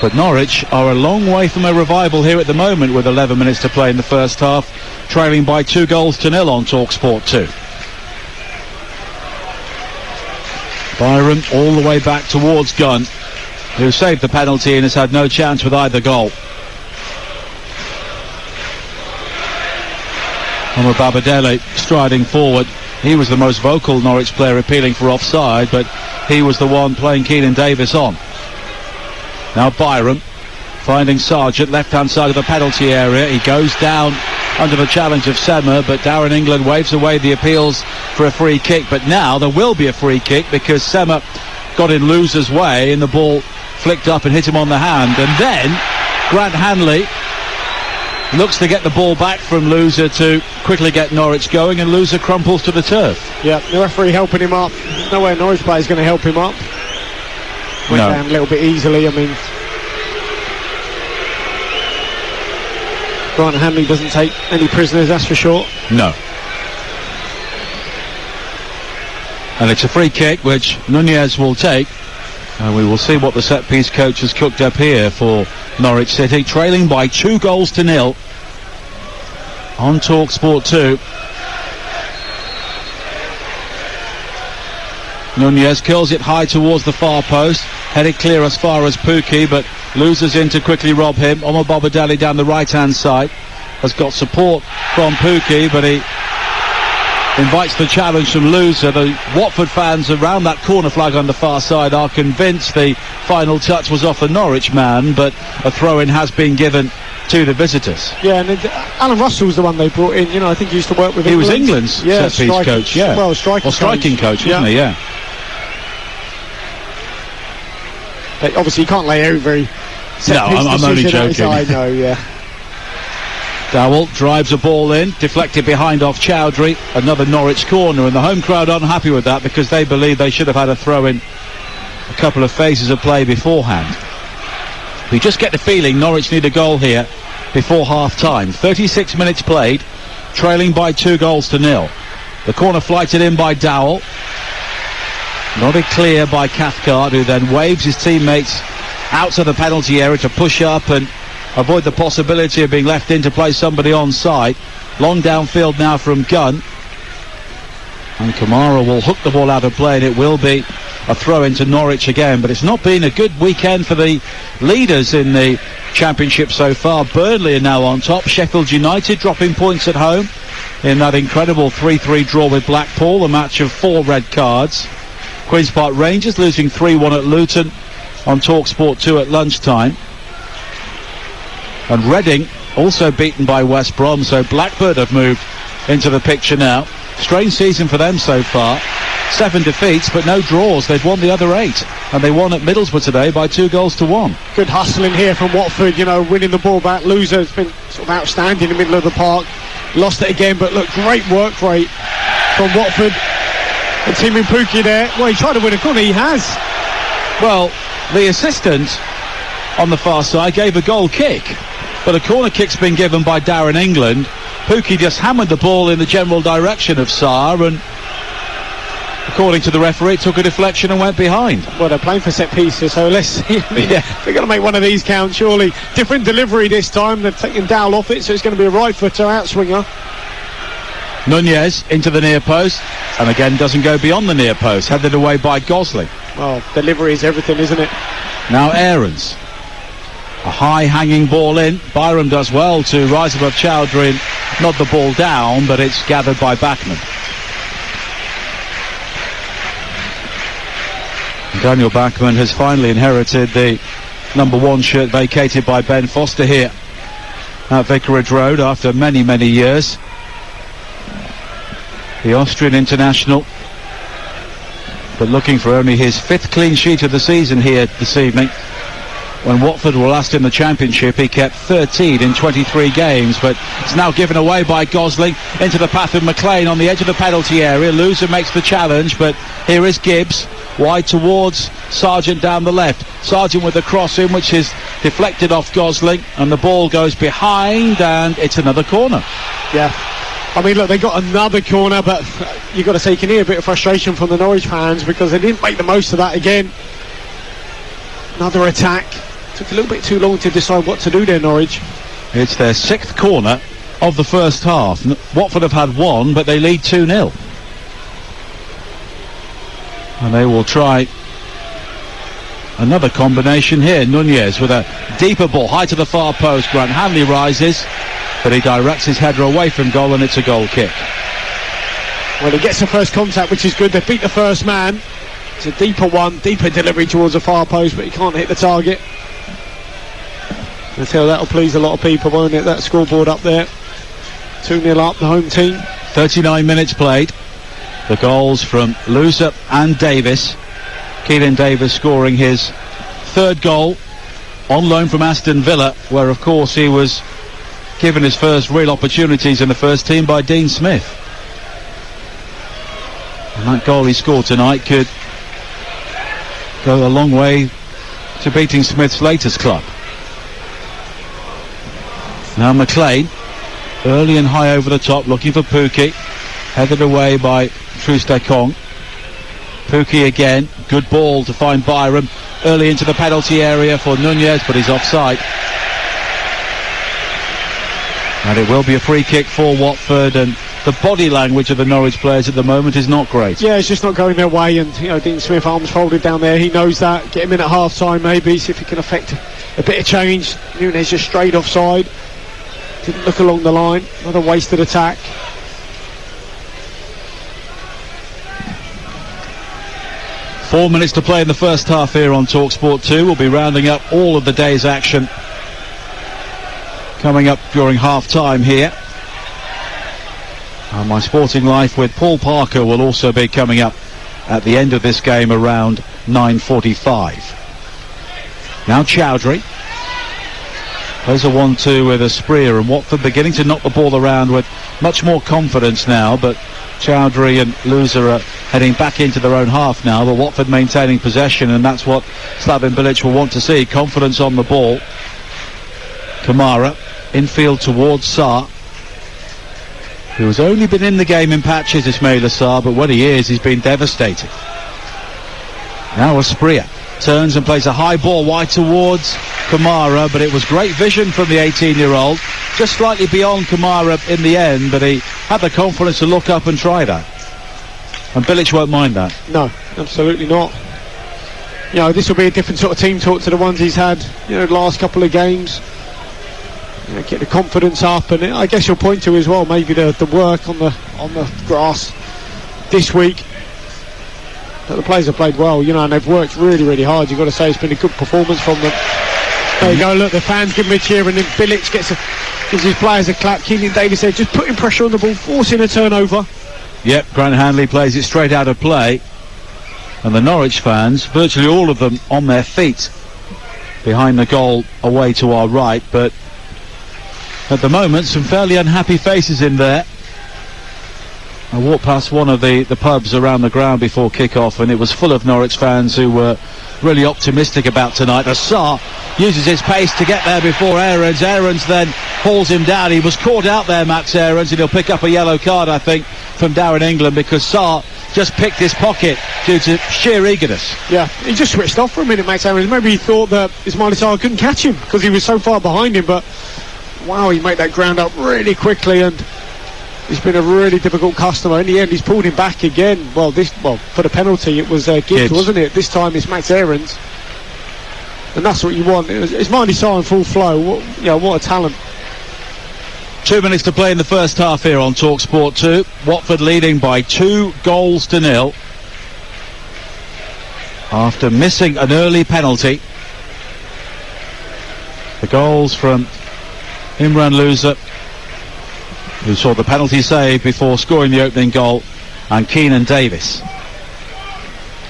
But Norwich are a long way from a revival here at the moment, with 11 minutes to play in the first half, trailing by 2-0 on Talksport 2. Byram all the way back towards Gunn, who saved the penalty and has had no chance with either goal. Omar Babadele striding forward. He was the most vocal Norwich player appealing for offside, but he was the one playing Keenan Davis on. Now Byram finding Sargent, left-hand side of the penalty area. He goes down under the challenge of Semmer, but Darren England waves away the appeals for a free kick. But now there will be a free kick because Semmer got in Loser's way and the ball flicked up and hit him on the hand. And then Grant Hanley looks to get the ball back from Loser to quickly get Norwich going, and Loser crumples to the turf. Yeah, the referee helping him up. There's no way a Norwich player is going to help him up. Went down a little bit easily. I mean, Grant Hanley doesn't take any prisoners, that's for sure. No. And it's a free kick which Nunez will take, and we will see what the set-piece coach has cooked up here for Norwich City, trailing by 2-0 on Talksport 2. Nunez curls it high towards the far post, headed clear as far as Pukki, but Loser's in to quickly rob him. Omar Babadele down the right-hand side has got support from Pukki, but he invites the challenge from Loser. The Watford fans around that corner flag on the far side are convinced the final touch was off the Norwich man, but a throw-in has been given to the visitors. Yeah, and Alan Russell's the one they brought in. You know, I think he used to work with England. He was England's set-piece coach, yeah. Well, striking coach, wasn't he? Yeah. Obviously, you can't lay every set-piece I'm only joking. I know, yeah. Dowell drives a ball in, deflected behind off Chowdhury, another Norwich corner, and the home crowd aren't happy with that because they believe they should have had a throw-in a couple of phases of play beforehand. We just get the feeling Norwich need a goal here before half-time. 36 minutes played, trailing by 2-0. The corner flighted in by Dowell. Nodded clear by Cathcart, who then waves his teammates out to the penalty area to push up and avoid the possibility of being left in to play somebody on side. Long downfield now from Gunn, and Kamara will hook the ball out of play, and it will be a throw into Norwich again. But it's not been a good weekend for the leaders in the Championship so far. Burnley are now on top. Sheffield United dropping points at home in that incredible 3-3 draw with Blackpool, a match of 4 red cards. Queen's Park Rangers losing 3-1 at Luton on Talksport 2 at lunchtime. And Reading also beaten by West Brom, so Blackburn have moved into the picture now. Strange season for them so far. 7 defeats but no draws. They've won the other 8, and they won at Middlesbrough today by 2-1. Good hustling here from Watford, you know, winning the ball back. Loser's been sort of outstanding in the middle of the park. Lost it again, but look, great work rate from Watford. And Teemu Pukki there. Well, he tried to win a corner. He has. Well, the assistant on the far side gave a goal kick, but a corner kick's been given by Darren England. Pukki just hammered the ball in the general direction of Sarr, and according to the referee, it took a deflection and went behind. Well, they're playing for set pieces, so let's see. They're going to make one of these count, surely. Different delivery this time. They've taken Dowell off it, so it's going to be a right footer outswinger. Nunez into the near post, and again doesn't go beyond the near post, headed away by Gosling. Well, delivery is everything, isn't it? Now Aarons, a high hanging ball in. Byram does well to rise above Chowdhury and nod the ball down, but it's gathered by Bachmann. Daniel Bachmann has finally inherited the number 1 shirt vacated by Ben Foster here at Vicarage Road after many, many years. The Austrian international, but looking for only his 5th clean sheet of the season here this evening. When Watford were last in the Championship, he kept 13 in 23 games, but it's now given away by Gosling into the path of McLean on the edge of the penalty area. Loser makes the challenge, but here is Gibbs, wide towards Sargent down the left. Sargent with the cross in, which is deflected off Gosling, and the ball goes behind, and it's another corner. Yeah. I mean, look, they got another corner, but you've got to say you can hear a bit of frustration from the Norwich fans because they didn't make the most of that again. Another attack. Took a little bit too long to decide what to do there, Norwich. It's their 6th corner of the first half. Watford have had one, but they lead 2-0. And they will try another combination here. Nunez with a deeper ball, high to the far post. Grant Hanley rises, but he directs his header away from goal, and it's a goal kick. Well, he gets the first contact, which is good. They beat the first man. It's a deeper one, deeper delivery towards the far post, but he can't hit the target. I tell you, that'll please a lot of people, won't it? That scoreboard up there. 2-0 up, the home team. 39 minutes played. The goals from Loser and Davis. Keelan Davis scoring his 3rd goal on loan from Aston Villa, where of course he was given his first real opportunities in the first team by Dean Smith. And that goal he scored tonight could go a long way to beating Smith's latest club. Now McLean, early and high over the top, looking for Pukki. Headed away by Trustekong. Pukki again, good ball to find Byram. Early into the penalty area for Nunez, but he's offside. And it will be a free kick for Watford, and the body language of the Norwich players at the moment is not great. Yeah, it's just not going their way, and Dean Smith, arms folded down there, he knows that. Get him in at half time maybe, see if he can affect a bit of change. Nunez just straight offside. Didn't look along the line. Another wasted attack. Four minutes to play in the first half here on Talksport 2. We'll be rounding up all of the day's action coming up during half-time here. And My Sporting Life with Paul Parker will also be coming up at the end of this game around 9:45. Now Chowdhury plays a 1-2 with Asprilla, and Watford beginning to knock the ball around with much more confidence now, but Chowdhury and Loser are heading back into their own half now, but Watford maintaining possession, and that's what Slaven Bilic will want to see. Confidence on the ball. Kamara infield towards Sarr, who has only been in the game in patches, Ismaila Sarr, but when he is, he's been devastating. Now Asprilla turns and plays a high ball wide towards Kamara, but it was great vision from the 18-year-old, just slightly beyond Kamara in the end, but he had the confidence to look up and try that, and Bilic won't mind that. No, absolutely not. This will be a different sort of team talk to the ones he's had the last couple of games. Get the confidence up, and I guess you'll point to as well maybe the work on the grass this week. But the players have played well, and they've worked really, really hard. You've got to say it's been a good performance from them. There you go, look, the fans give him a cheer, and then Bilic gives his players a clap. Keelan Davis there just putting pressure on the ball, forcing a turnover. Yep, Grant Hanley plays it straight out of play, and the Norwich fans, virtually all of them on their feet behind the goal away to our right, but at the moment some fairly unhappy faces in there. I walked past one of the pubs around the ground before kick-off, and it was full of Norwich fans who were really optimistic about tonight. Sarr uses his pace to get there before Aarons. Aarons then hauls him down. He was caught out there, Max Aarons, and he'll pick up a yellow card, I think, from Darren England, because Sarr just picked his pocket due to sheer eagerness. Yeah, he just switched off for a minute, Max Aarons. Maybe he thought that Ismaila Sarr couldn't catch him because he was so far behind him, but wow, he made that ground up really quickly, and he's been a really difficult customer. In the end, he's pulled him back again. For the penalty, it was Gibbs, wasn't it? This time it's Max Aarons, and that's what you want. It's Ismaila Sarr in full flow. What a talent. 2 minutes to play in the first half here on Talksport 2. Watford leading by 2-0 after missing an early penalty. The goals from Imran Loser, who saw the penalty save before scoring the opening goal, and Keelan Davis.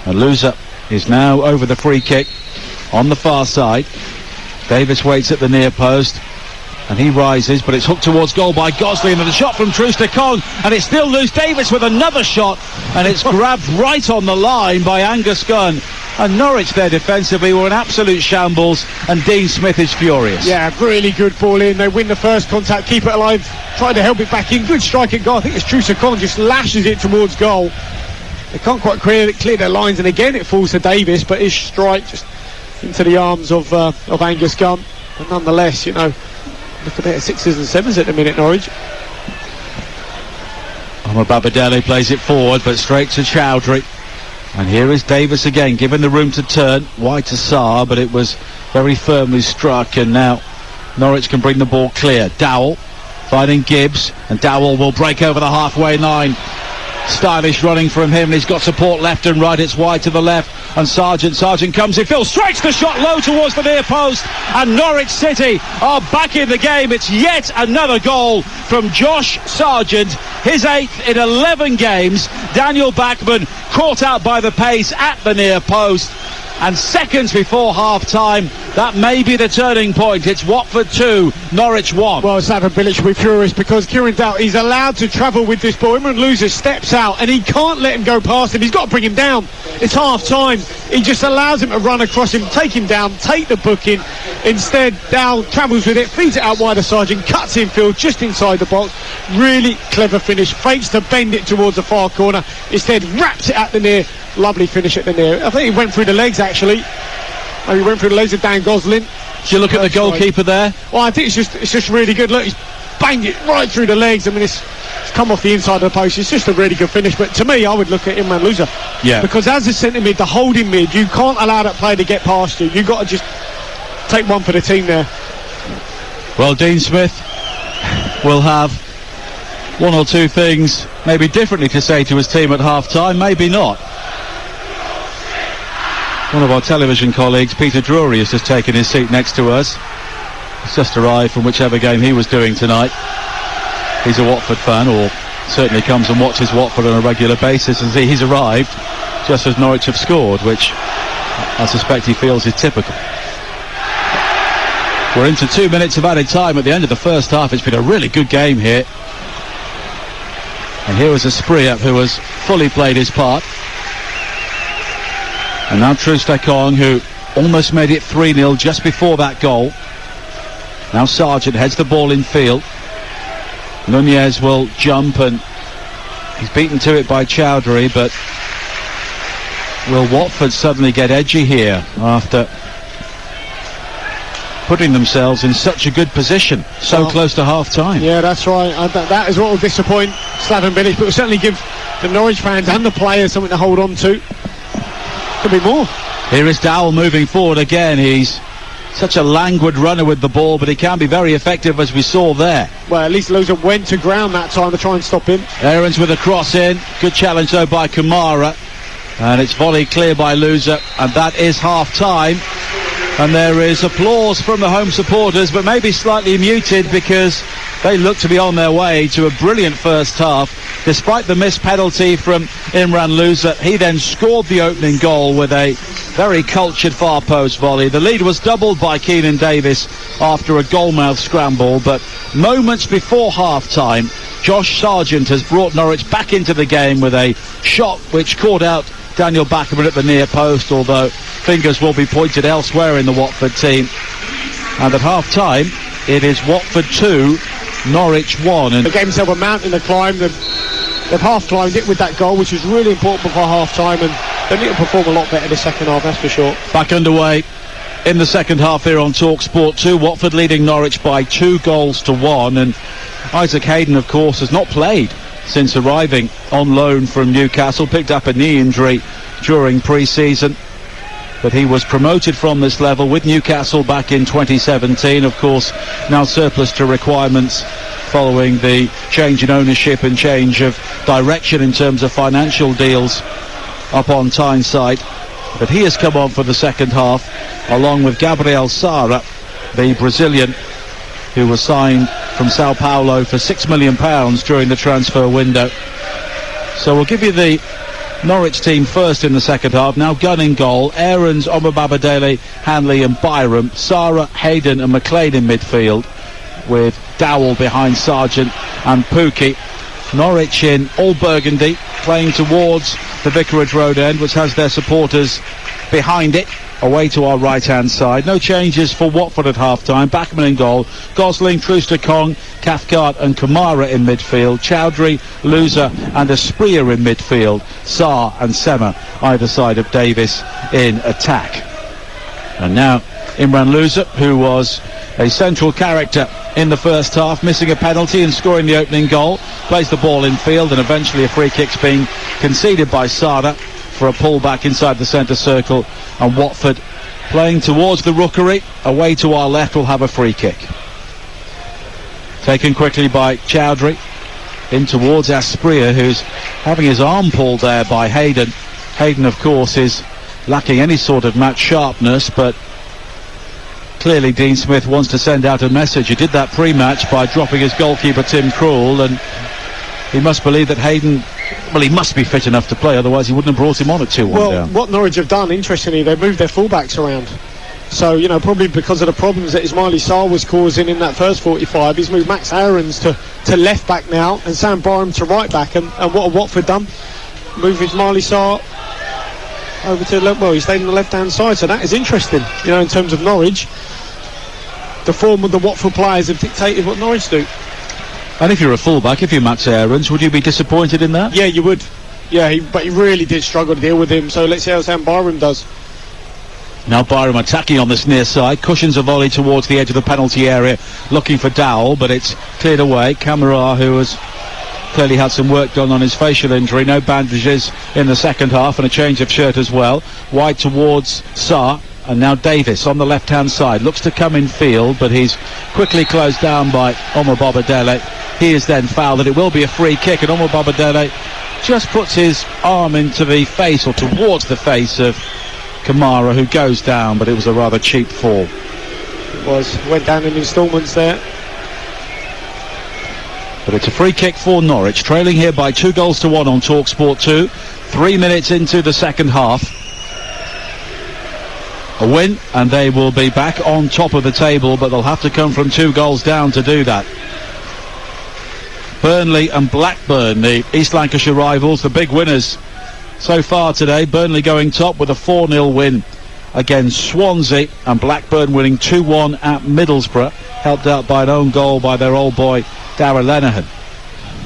And Loser is now over the free kick on the far side. Davis waits at the near post, and he rises, but it's hooked towards goal by Gosling, and the shot from Trustekong, and it's still loose. Davis with another shot, and it's grabbed right on the line by Angus Gunn. And Norwich there defensively were in absolute shambles, and Dean Smith is furious. Yeah, really good ball in. They win the first contact, keep it alive, try to help it back in. Good strike at goal. I think it's Trusacon just lashes it towards goal. They can't quite clear their lines, and again it falls to Davis, but his strike just into the arms of Angus Gunn. But nonetheless, you know, look at it, 6s and 7s at the minute, Norwich. Babadele plays it forward, but straight to Chowdhury. And here is Davis again, given the room to turn. Wide to Sarr, but it was very firmly struck, and now Norwich can bring the ball clear. Dowell finding Gibbs, and Dowell will break over the halfway line. Stylish running from him, and he's got support left and right. It's wide to the left, and Sargent comes in. Phil strikes the shot low towards the near post, and Norwich City are back in the game. It's yet another goal from Josh Sargent, his 8th in 11 games. Daniel Bachmann caught out by the pace at the near post, and seconds before half-time, that may be the turning point. It's Watford 2, Norwich 1. Well, Slaven Bilic will be furious because Kieran Dowell, he's allowed to travel with this ball. Imran Louza steps out and he can't let him go past him. He's got to bring him down. It's half-time. He just allows him to run across him, take him down, take the booking. Instead, Dowell travels with it, feeds it out wide of Sargent, cuts infield just inside the box. Really clever finish. Fakes to bend it towards the far corner. Instead, wraps it at the near. Lovely finish at the near. I think he went through the legs, actually. He went through the legs of Dan Gosling. Do you look at the goalkeeper there? Well, I think it's just really good. Look, he's banged it right through the legs. I mean, it's come off the inside of the post. It's just a really good finish. But to me, I would look at Imran Louza. Yeah. Because as a centre mid, the holding mid, you can't allow that player to get past you. You've got to just take one for the team there. Well, Dean Smith will have one or two things maybe differently to say to his team at half-time. Maybe not. One of our television colleagues, Peter Drury, has just taken his seat next to us. He's just arrived from whichever game he was doing tonight. He's a Watford fan, or certainly comes and watches Watford on a regular basis, and he's arrived just as Norwich have scored, which I suspect he feels is typical. We're into 2 minutes of added time at the end of the first half. It's been a really good game here. And here was a Asprilla who has fully played his part. And now Trusacon, who almost made it 3-0 just before that goal. Now Sargent heads the ball in field. Nunez will jump, and he's beaten to it by Chowdhury, but will Watford suddenly get edgy here after putting themselves in such a good position so close to half-time? Yeah, that's right. That is what will disappoint Slaven Bilic, but will certainly give the Norwich fans and the players something to hold on to. Could be more. Here is Dowell moving forward again. He's such a languid runner with the ball, but he can be very effective, as we saw there. Well, at least Louza went to ground that time to try and stop him. Aarons with a cross in. Good challenge though by Kamara, and it's volleyed clear by Louza, and that is half-time. And there is applause from the home supporters, but maybe slightly muted because they look to be on their way to a brilliant first half. Despite the missed penalty from Imran Louza, he then scored the opening goal with a very cultured far post volley. The lead was doubled by Keenan Davis after a goalmouth scramble, but moments before half-time, Josh Sargent has brought Norwich back into the game with a shot which caught out Daniel Bachmann at the near post, although fingers will be pointed elsewhere in the Watford team. And at half-time, it is Watford 2, Norwich 1. And they gave themselves a mountain to climb. They've half-climbed it with that goal, which is really important before half-time, and they need to perform a lot better the second half, that's for sure. Back underway in the second half here on Talksport 2. Watford leading Norwich by 2-1, and Isaac Hayden, of course, has not played since arriving on loan from Newcastle. Picked up a knee injury during pre-season, but he was promoted from this level with Newcastle back in 2017. Of course, now surplus to requirements following the change in ownership and change of direction in terms of financial deals up on Tyneside. But he has come on for the second half, along with Gabriel Sara, the Brazilian, who was signed from Sao Paulo for £6 million during the transfer window. So we'll give you the Norwich team first in the second half. Now Gunn in goal, Aarons, Babadele, Hanley and Byram, Sara, Hayden and McLean in midfield, with Dowell behind Sargent and Pookie. Norwich in all burgundy, playing towards the Vicarage Road end, which has their supporters behind it, away to our right-hand side. No changes for Watford at half-time. Backman in goal. Gosling, Trooster-Kong, Cathcart and Kamara in midfield. Chowdhury, Louza and Asprilla in midfield. Sarr and Sema either side of Davis in attack. And now Imran Louza, who was a central character in the first half, missing a penalty and scoring the opening goal, plays the ball in field, and eventually a free kick's being conceded by Sada for a pull back inside the centre circle, and Watford playing towards the rookery, away to our left, will have a free kick. Taken quickly by Chowdhury, in towards Asprilla, who's having his arm pulled there by Hayden. Hayden, of course, is lacking any sort of match sharpness, but clearly Dean Smith wants to send out a message. He did that pre-match by dropping his goalkeeper Tim Krul, and he must believe that Hayden, well, he must be fit enough to play, otherwise he wouldn't have brought him on at 2-1 well, down. What Norwich have done, interestingly, they've moved their fullbacks around. So, you know, probably because of the problems that Ismaili Sarr was causing in that first 45, he's moved Max Aarons to left back now and Sam Byram to right back. And what have Watford done? Move Ismaili Sarr over to the left. Well, he stayed on the left-hand side, so that is interesting, you know, in terms of Norwich. The form of the Watford players have dictated what Norwich do. And if you're a fullback, if you're Max Aarons, would you be disappointed in that? Yeah, you would. Yeah, but he really did struggle to deal with him, so let's see how Sam Byram does. Now Byram attacking on this near side, cushions a volley towards the edge of the penalty area, looking for Dowell, but it's cleared away. Kamara, who has clearly had some work done on his facial injury, no bandages in the second half, and a change of shirt as well. Wide towards Sarr, and now Davis on the left-hand side, looks to come in field, but he's quickly closed down by Omar Bobadele. He is then fouled, and it will be a free kick, and Omar Bobadele just puts his arm into the face, or towards the face of Kamara, who goes down, but it was a rather cheap fall. It went down in instalments there. But it's a free kick for Norwich, trailing here by 2-1 on Talksport 2. 3 minutes into the second half. A win, and they will be back on top of the table, but they'll have to come from 2 goals down to do that. Burnley and Blackburn, the East Lancashire rivals, the big winners so far today. Burnley going top with a 4-0 win against Swansea, and Blackburn winning 2-1 at Middlesbrough, helped out by an own goal by their old boy Darragh Lenihan.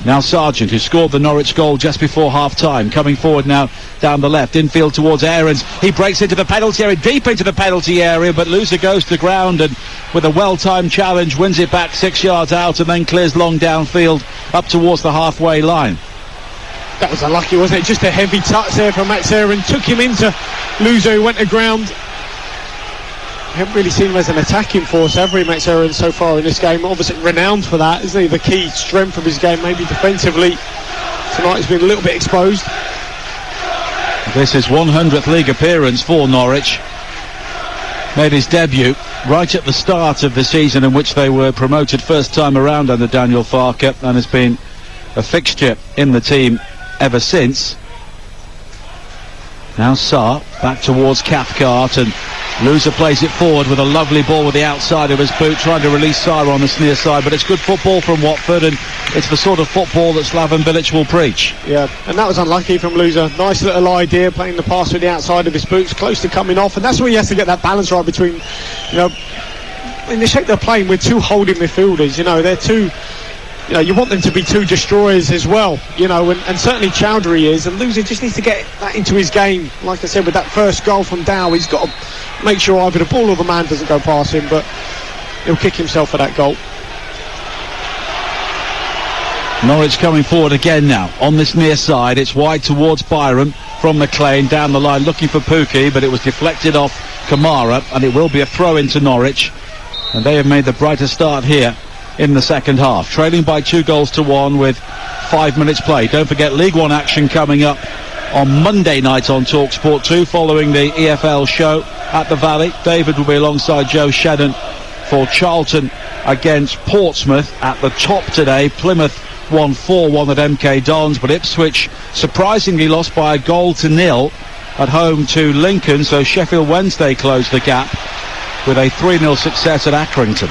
Now Sargent, who scored the Norwich goal just before half-time, coming forward now down the left, infield towards Aarons. He breaks into the penalty area, deep into the penalty area, but Louza goes to ground and with a well-timed challenge wins it back 6 yards out and then clears long downfield up towards the halfway line. That was unlucky, wasn't it? Just a heavy touch there from Max Aarons. Took him into Louza, who went to ground. We haven't really seen him as an attacking force, have we, Max Aarons, so far in this game? Obviously renowned for that, isn't he? The key strength of his game, maybe defensively. Tonight he's been a little bit exposed. This is 100th league appearance for Norwich. Made his debut right at the start of the season in which they were promoted first time around under Daniel Farke, and has been a fixture in the team ever since. Now Sarr back towards Cathcart, and Louza plays it forward with a lovely ball with the outside of his boot, trying to release Sarr on this near side, but it's good football from Watford, and it's the sort of football that Slaven Bilic will preach. Yeah, and that was unlucky from Louza. Nice little idea, playing the pass with the outside of his boots, close to coming off, and that's where he has to get that balance right between, you know, in the shape they're playing with 2 holding midfielders, you know, they're 2. You know, you want them to be 2 destroyers as well, you know, and certainly Chowdhury is, and Louza just needs to get that into his game. Like I said, with that first goal from Dow, he's got to make sure either the ball or the man doesn't go past him, but he'll kick himself for that goal. Norwich coming forward again now on this near side. It's wide towards Byram from McLean, down the line looking for Pukki, but it was deflected off Kamara, and it will be a throw into Norwich, and they have made the brighter start here in the second half, trailing by 2-1 with 5 minutes played. Don't forget League One action coming up on Monday night on Talksport 2 following the EFL show at the Valley. David will be alongside Joe Shedden for Charlton against Portsmouth. At the top today, Plymouth won 4-1 at MK Dons, but Ipswich surprisingly lost by 1-0 at home to Lincoln, so Sheffield Wednesday closed the gap with a 3-0 success at Accrington.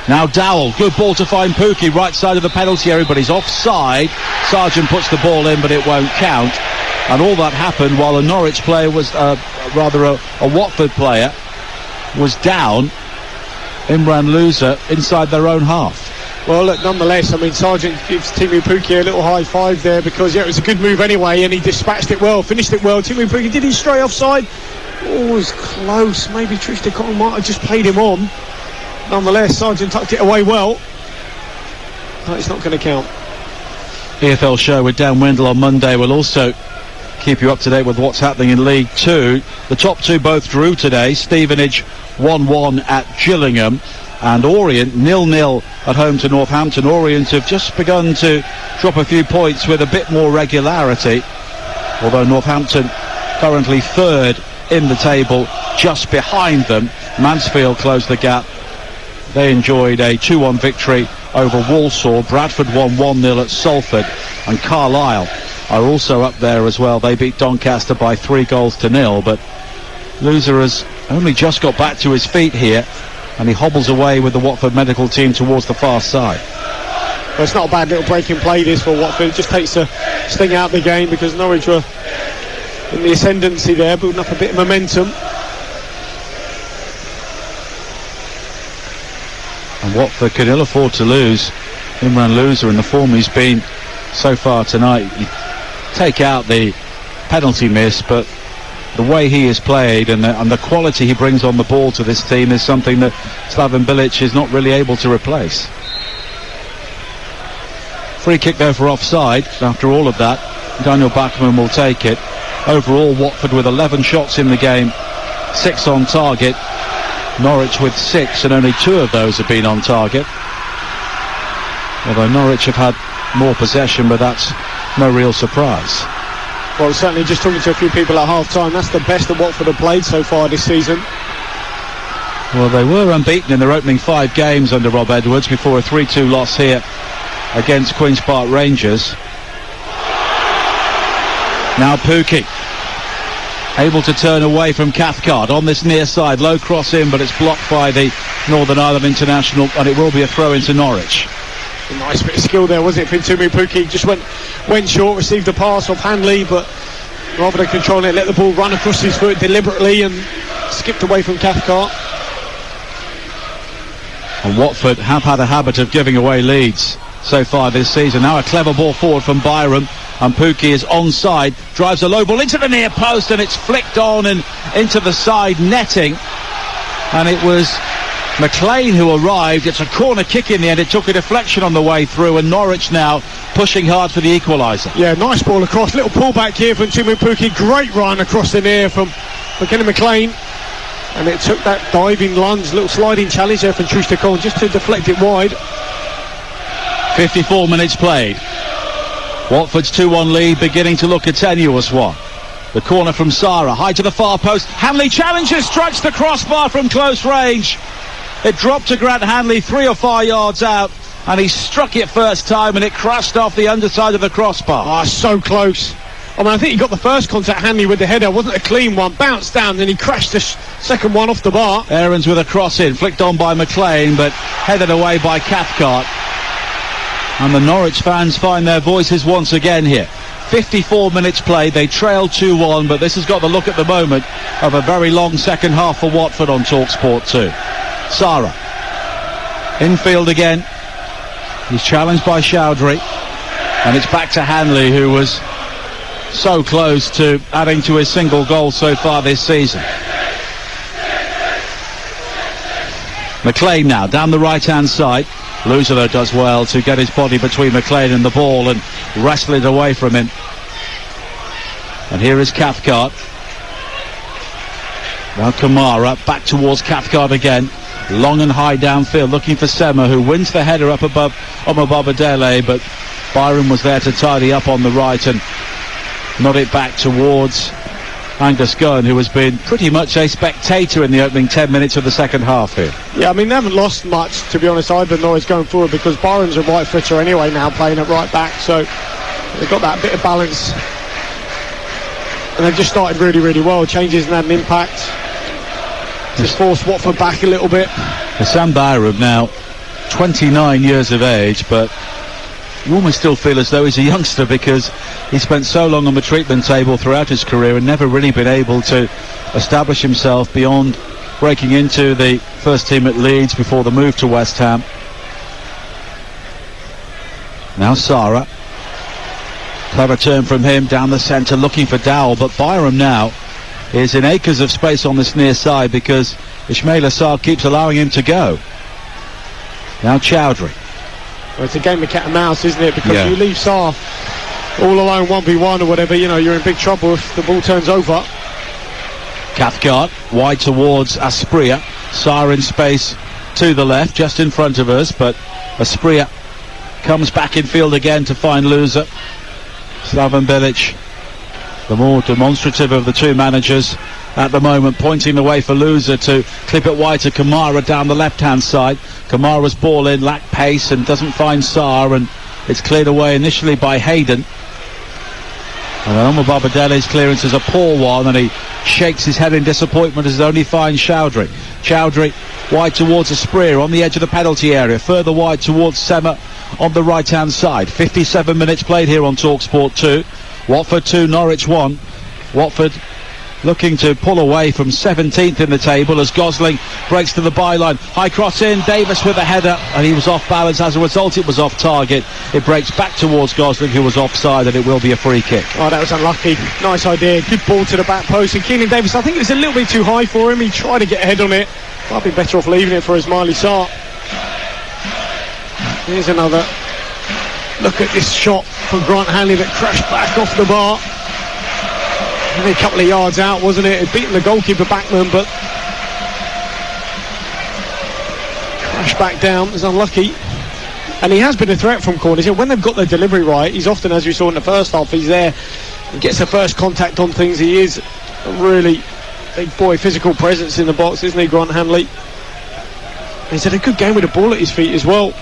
Now Dowell, good ball to find Pukki, right side of the penalty area, but he's offside. Sargent puts the ball in, but it won't count. And all that happened while a Norwich player was, a Watford player was down, Imran Louza, inside their own half. Well, look, nonetheless, I mean, Sargent gives Timu Pukki a little high five there because, it was a good move anyway, and he dispatched it well, finished it well. Timu Pukki, did he stray offside? Oh, it was close. Maybe Trista Cole might have just played him on. Nonetheless, Sargent tucked it away well. But it's not going to count. EFL show with Dan Wendell on Monday will also keep you up to date with what's happening in League 2. The top two both drew today. Stevenage 1-1 at Gillingham, and Orient 0-0 at home to Northampton. Orient have just begun to drop a few points with a bit more regularity, although Northampton currently third in the table, just behind them. Mansfield closed the gap. They enjoyed a 2-1 victory over Walsall. Bradford won 1-0 at Salford, and Carlisle are also up there as well. They beat Doncaster by 3-0, but Louza has only just got back to his feet here, and he hobbles away with the Watford medical team towards the far side. Well, it's not a bad little break in play this for Watford. It just takes the sting out of the game because Norwich were in the ascendancy there, building up a bit of momentum. And Watford can ill afford to lose Imran Louza in the form he's been so far tonight. You take out the penalty miss, but the way he is played and the quality he brings on the ball to this team is something that Slaven Bilic is not really able to replace. Free kick though for offside. After all of that, Daniel Bachmann will take it. Overall, Watford with 11 shots in the game, 6 on target. Norwich with 6, and only 2 of those have been on target. Although Norwich have had more possession, but that's no real surprise. Well, certainly just talking to a few people at half-time, that's the best that Watford have played so far this season. Well, they were unbeaten in their opening 5 games under Rob Edwards before a 3-2 loss here against Queen's Park Rangers. Now Pukki, able to turn away from Cathcart on this near side. Low cross in, but it's blocked by the Northern Ireland international, and it will be a throw into Norwich. A nice bit of skill there, wasn't it, for Timu Pukki? Just went short, received a pass off Hanley, but rather than controlling it, let the ball run across his foot deliberately and skipped away from Cathcart. And Watford have had a habit of giving away leads so far this season. Now a clever ball forward from Byram, and Pukki is onside, drives a low ball into the near post, and it's flicked on and into the side netting, and it was McLean who arrived. It's a corner kick in the end. It took a deflection on the way through, and Norwich now pushing hard for the equaliser. Yeah, nice ball across, little pullback here from Timu Pukki, great run across the near from McKenna McLean, and it took that diving lunge, little sliding challenge there from Trista Cole just to deflect it wide. 54 minutes played. Watford's 2-1 lead beginning to look a tenuous one. The corner from Sarah, high to the far post. Hanley challenges, strikes the crossbar from close range. It dropped to Grant Hanley 3 or 4 yards out, and he struck it first time, and it crashed off the underside of the crossbar. So close. I mean, I think he got the first contact, Hanley, with the header. It wasn't a clean one. Bounced down, then he crashed the second one off the bar. Aarons with a cross in, flicked on by McLean, but headed away by Cathcart. And the Norwich fans find their voices once again here. 54 minutes played, they trail 2-1, but this has got the look at the moment of a very long second half for Watford on Talksport 2. Sarah, infield again. He's challenged by Chowdhury, and it's back to Hanley, who was so close to adding to his single goal so far this season. McLean now down the right-hand side. Louza, though, does well to get his body between McLean and the ball and wrestle it away from him. And here is Cathcart. Now Kamara back towards Cathcart again. Long and high downfield, looking for Sema, who wins the header up above Omobabadele, but Byron was there to tidy up on the right and nod it back towards Angus Gunn, who has been pretty much a spectator in the opening 10 minutes of the second half here. Yeah, I mean, they haven't lost much, to be honest, either Norwich going forward, because Byron's a right footer anyway now, playing at right back, so they've got that bit of balance. And they've just started really, really well. Changes and had an impact. Just forced Watford back a little bit. Sam Byram now 29 years of age, but you almost still feel as though he's a youngster, because he spent so long on the treatment table throughout his career and never really been able to establish himself beyond breaking into the first team at Leeds before the move to West Ham. Now Sarah. Clever turn from him down the centre, looking for Dowell, but Byram now is in acres of space on this near side because Ismail Assar keeps allowing him to go. Now Chowdhury. Well, it's a game of cat and mouse, isn't it? Because you leave Sarr all alone 1v1 or whatever, you're in big trouble if the ball turns over. Cathcart wide towards Asprilla. Sarr in space to the left, just in front of us, but Asprilla comes back in field again to find Loser. Slaven Bilic, the more demonstrative of the two managers at the moment, pointing the way for Loser to clip it wide to Kamara down the left-hand side. Kamara's ball in, lacked pace and doesn't find Sarr, and it's cleared away initially by Hayden. And then Omar Barbadele's clearance is a poor one, and he shakes his head in disappointment as it only finds Chowdhury. Chowdhury wide towards Asprilla on the edge of the penalty area, further wide towards Sema on the right-hand side. 57 minutes played here on Talksport 2. Watford 2, Norwich 1. Watford looking to pull away from 17th in the table as Gosling breaks to the byline. High cross in, Davis with a header, and he was off balance. As a result, it was off target. It breaks back towards Gosling, who was offside, and it will be a free kick. Oh, that was unlucky. Nice idea. Good ball to the back post. And Keenan Davis, I think it was a little bit too high for him. He tried to get ahead on it. Might be better off leaving it for Ismail Assar. Here's another look at this shot from Grant Hanley that crashed back off the bar. Only a couple of yards out, wasn't it? It beaten the goalkeeper Backman, but crashed back down. It's unlucky. And he has been a threat from corners. When they've got their delivery right, he's often, as we saw in the first half, he's there and gets the first contact on things. He is a really big boy, physical presence in the box, isn't he, Grant Hanley? He's had a good game with the ball at his feet as well.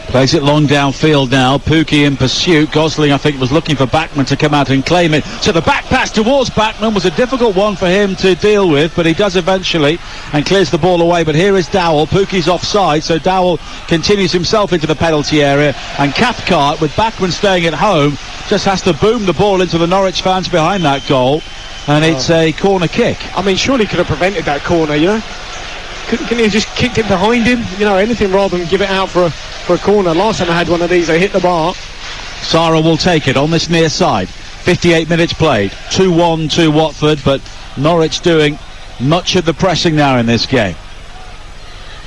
Plays it long downfield now. Pookie in pursuit. Gosling, I think, was looking for Backman to come out and claim it. So the back pass towards Backman was a difficult one for him to deal with, but he does eventually and clears the ball away. But here is Dowell. Pookie's offside, so Dowell continues himself into the penalty area. And Cathcart, with Backman staying at home, just has to boom the ball into the Norwich fans behind that goal. And it's a corner kick. I mean, surely could have prevented that corner, Couldn't he have just kicked it behind him? Anything rather than give it out for a corner. Last time I had one of these, they hit the bar. Sarah will take it on this near side. 58 minutes played. 2-1 to Watford, but Norwich doing much of the pressing now in this game.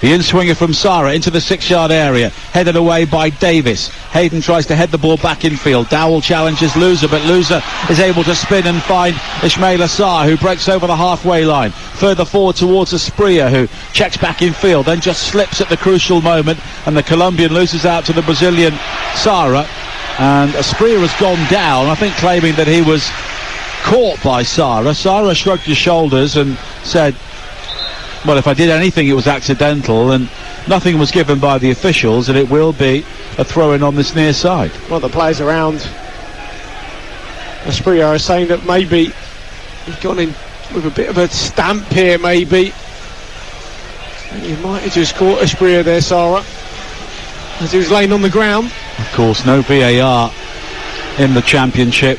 The in-swinger from Sarah into the 6-yard area, headed away by Davis. Hayden tries to head the ball back in field. Dowell challenges Loser, but Loser is able to spin and find Ismail Assar, who breaks over the halfway line. Further forward towards Asprilla, who checks back in field, then just slips at the crucial moment, and the Colombian loses out to the Brazilian Sarah. And Asprilla has gone down, I think claiming that he was caught by Sarah. Sarah shrugged his shoulders and said, well, if I did anything, it was accidental, and nothing was given by the officials, and it will be a throw-in on this near side. Well, the players around Asprilla are saying that maybe he's gone in with a bit of a stamp here, maybe. And you might have just caught Asprilla there, Sarah, as he was laying on the ground. Of course, no VAR in the Championship.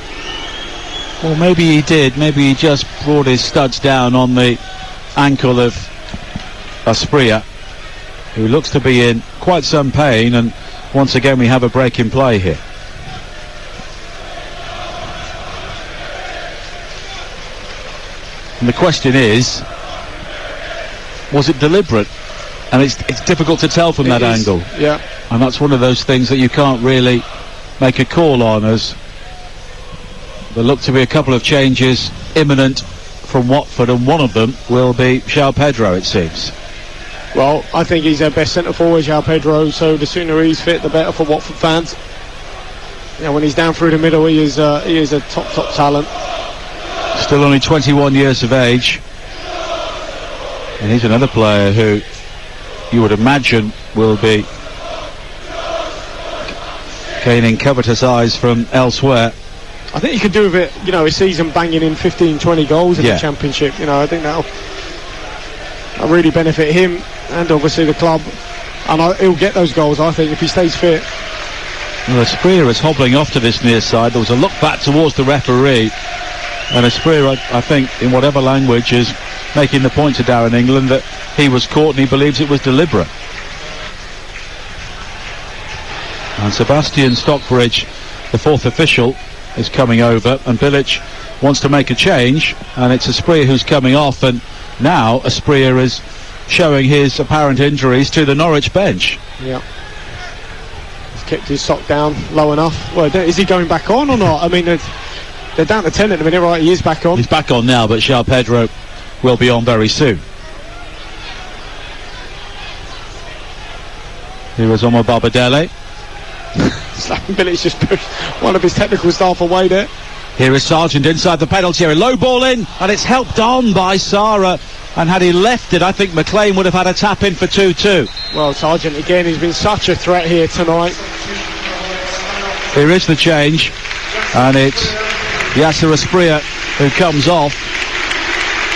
Well, maybe he did. Maybe he just brought his studs down on the ankle of Asprilla, who looks to be in quite some pain, and once again we have a break in play here. And the question is, was it deliberate? And it's difficult to tell from that angle. Yeah. And that's one of those things that you can't really make a call on, as there look to be a couple of changes imminent from Watford, and one of them will be João Pedro, it seems. Well, I think he's their best centre forward, João Pedro, so the sooner he's fit, the better for Watford fans. When he's down through the middle, he is a top talent. Still only 21 years of age, and he's another player who you would imagine will be gaining covetous eyes from elsewhere. I think he could do with it, his season banging in 15-20 goals in the Championship. I think that'll really benefit him and obviously the club, and he'll get those goals, I think, if he stays fit. Well, Asprilla is hobbling off to this near side. There was a look back towards the referee, and Asprilla, I think, in whatever language, is making the point to Darren England that he was caught and he believes it was deliberate. And Sebastian Stockbridge, the fourth official, is coming over, and Bilic wants to make a change, and it's Asprilla who's coming off, and now Asprilla is showing his apparent injuries to the Norwich bench. Yeah. He's kept his sock down low enough. Well, is he going back on or not? I mean, they're down to 10 at the minute, right? He is back on. He's back on now, but João Pedro will be on very soon. Here is Omar Barbadele. Bilic just pushed one of his technical staff away there. Here is Sargent inside the penalty area. Low ball in, and it's helped on by Sara. And had he left it, I think McLean would have had a tap in for 2-2. Well, Sargent again, he's been such a threat here tonight. Here is the change, and it's Yasser Asprilla who comes off,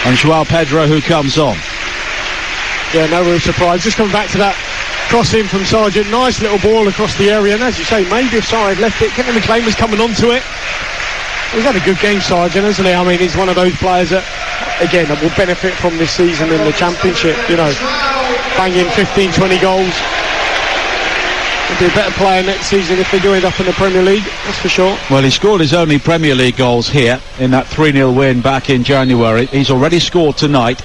and João Pedro who comes on. Yeah, no real surprise. Just coming back to that crossing from Sargent. Nice little ball across the area, and as you say, maybe if Sargent had left it, Kevin McLean was coming onto it. He's had a good game, Sargent, hasn't he? I mean, he's one of those players that, again, that will benefit from this season in the Championship, you know, banging 15, 20 goals. He'll be a better player next season if they do end up in the Premier League, that's for sure. Well, he scored his only Premier League goals here in that 3-0 win back in January. He's already scored tonight,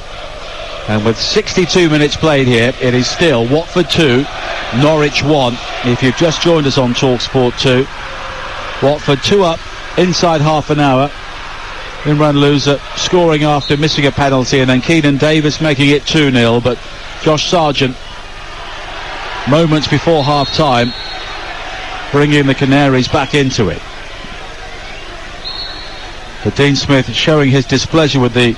and with 62 minutes played here, it is still Watford 2, Norwich 1. If you've just joined us on Talksport 2, Watford 2 up inside half an hour. Imran Louza scoring after missing a penalty, and then Keenan Davis making it 2-0, but Josh Sargent moments before half time bringing the Canaries back into it. But Dean Smith showing his displeasure with the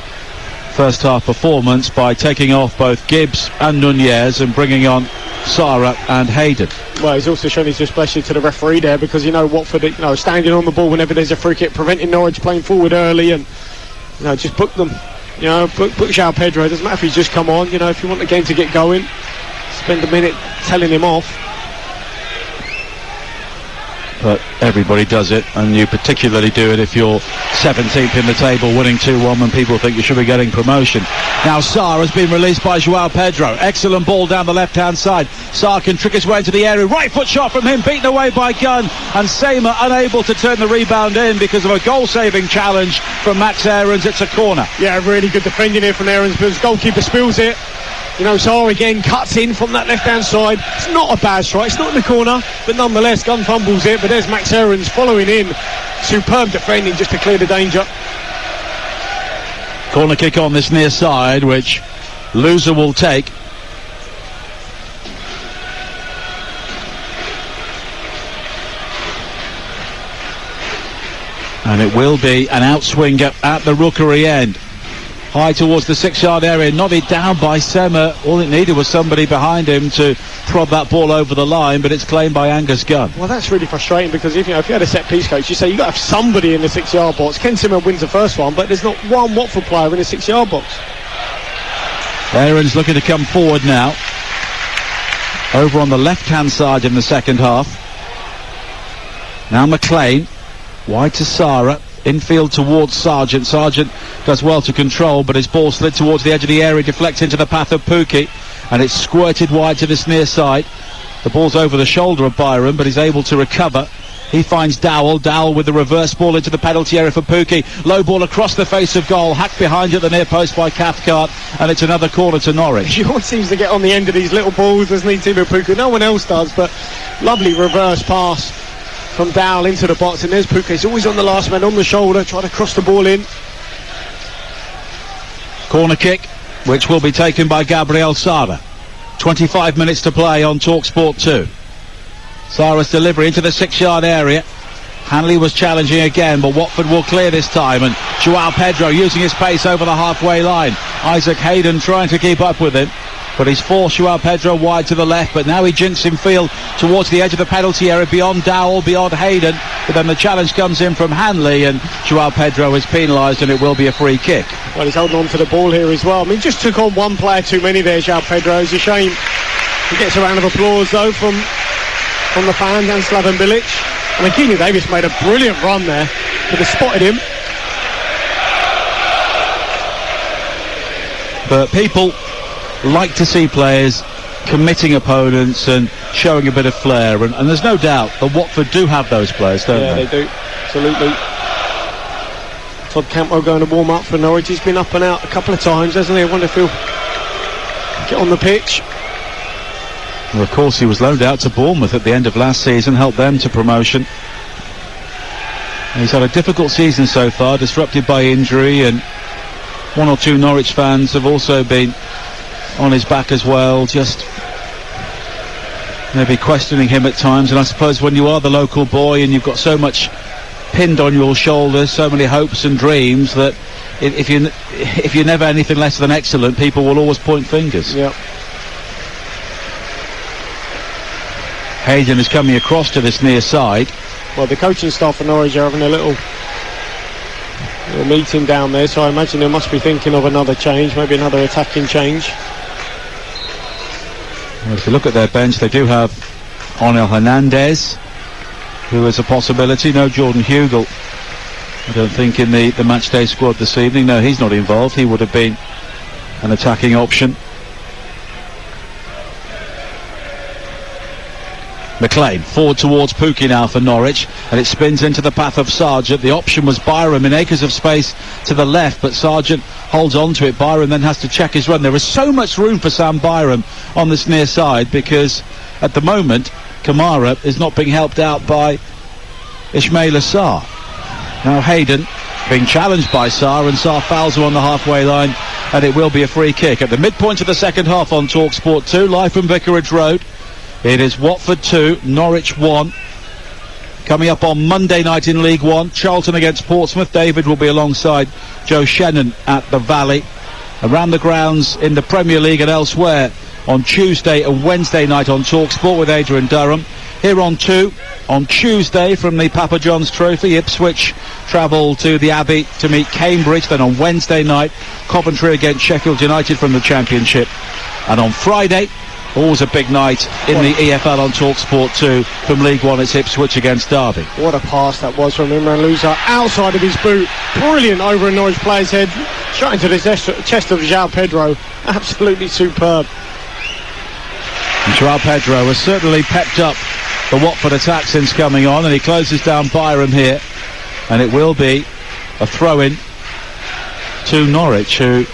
first half performance by taking off both Gibbs and Nunez and bringing on Sara and Hayden. Well, he's also shown his displeasure to the referee there, because Watford, standing on the ball whenever there's a free kick, preventing Norwich playing forward early, and just book them. Book João Pedro. It doesn't matter if he's just come on. If you want the game to get going, spend a minute telling him off. But everybody does it, and you particularly do it if you're 17th in the table, winning 2-1 when people think you should be getting promotion. Now Sarr has been released by João Pedro. Excellent ball down the left-hand side. Sarr can trick his way into the area. Right foot shot from him, beaten away by Gunn, and Seymour unable to turn the rebound in because of a goal-saving challenge from Max Aarons. It's a corner. Yeah, really good defending here from Aarons, but his goalkeeper spills it. Sarr again cuts in from that left-hand side. It's not a bad strike, it's not in the corner, but nonetheless, Gunn fumbles it, but there's Max Aarons following in. Superb defending just to clear the danger. Corner kick on this near side, which Louza will take. And it will be an outswinger at the rookery end. High towards the 6-yard area, nodded down by Seymour. All it needed was somebody behind him to prod that ball over the line, but it's claimed by Angus Gunn. Well, that's really frustrating, because if you had a set-piece coach, you say you've got to have somebody in the 6-yard box. Ken Seymour wins the first one, but there's not one Watford player in the 6-yard box. Aarons looking to come forward now. Over on the left-hand side in the second half. Now McLean, wide to Sara. Infield towards Sargent. Sargent does well to control, but his ball slid towards the edge of the area, deflects into the path of Pukki, and it's squirted wide to this near side. The ball's over the shoulder of Byron, but he's able to recover. He finds Dowell with the reverse ball into the penalty area for Pukki. Low ball across the face of goal, hacked behind at the near post by Cathcart, and it's another corner to Norwich. He always seems to get on the end of these little balls, doesn't he, Timo Pukki? No one else does, but lovely reverse pass from Dowell into the box, and there's Pukki. He's always on the last man, on the shoulder, trying to cross the ball in. Corner kick, which will be taken by Gabriel Sara. 25 minutes to play on Talksport 2. Sara's delivery into the 6-yard area. Hanley was challenging again, but Watford will clear this time, and João Pedro using his pace over the halfway line. Isaac Hayden trying to keep up with him, but he's forced João Pedro wide to the left, but now he jinks him field towards the edge of the penalty area, beyond Dowell, beyond Hayden, but then the challenge comes in from Hanley, and João Pedro is penalised, and it will be a free kick. Well, he's holding on to the ball here as well. I mean, just took on one player too many there, João Pedro. It's a shame. He gets a round of applause, though, from from the fans and Slaven Bilic. I mean, Keenan Davis made a brilliant run there. Could have spotted him. But people like to see players committing opponents and showing a bit of flair, and there's no doubt that Watford do have those players, don't they? Yeah, they do. Absolutely. Todd Cantwell going to warm up for Norwich. He's been up and out a couple of times, hasn't he? I wonder if he'll get on the pitch. Well, of course, he was loaned out to Bournemouth at the end of last season, helped them to promotion. He's had a difficult season so far, disrupted by injury, and one or two Norwich fans have also been on his back as well, just maybe questioning him at times. And I suppose when you are the local boy and you've got so much pinned on your shoulders, so many hopes and dreams, that if you're never anything less than excellent, people will always point fingers. Yep. Hayden is coming across to this near side. Well, the coaching staff for Norwich are having a little meeting down there, so I imagine they must be thinking of another change, maybe another attacking change. Well, if you look at their bench, they do have Onel Hernandez, who is a possibility. No Jordan Hugel, I don't think, in the matchday squad this evening. No, he's not involved. He would have been an attacking option. McLean forward towards Pookie now for Norwich, and it spins into the path of Sargent. The option was Byram in acres of space to the left, but Sargent holds on to it. Byram then has to check his run. There is so much room for Sam Byram on this near side, because at the moment Kamara is not being helped out by Ismail Assar. Now Hayden being challenged by Sarr, and Sarr fouls him on the halfway line, and it will be a free kick at the midpoint of the second half on Talksport 2, live from Vicarage Road. It is Watford 2, Norwich 1. Coming up on Monday night in League One, Charlton against Portsmouth. David will be alongside Joe Shannon at the Valley. Around the grounds in the Premier League and elsewhere on Tuesday and Wednesday night on Talksport with Adrian Durham. Here on 2, on Tuesday from the Papa John's Trophy, Ipswich travel to the Abbey to meet Cambridge. Then on Wednesday night, Coventry against Sheffield United from the Championship. And on Friday, always a big night in the EFL on Talksport 2 from League One. It's Ipswich against Derby. What a pass that was from Imran Louza, outside of his boot, brilliant over a Norwich player's head, shot into the chest of João Pedro. Absolutely superb. And João Pedro has certainly pepped up the Watford attack since coming on, and he closes down Byram here, and it will be a throw-in to Norwich, who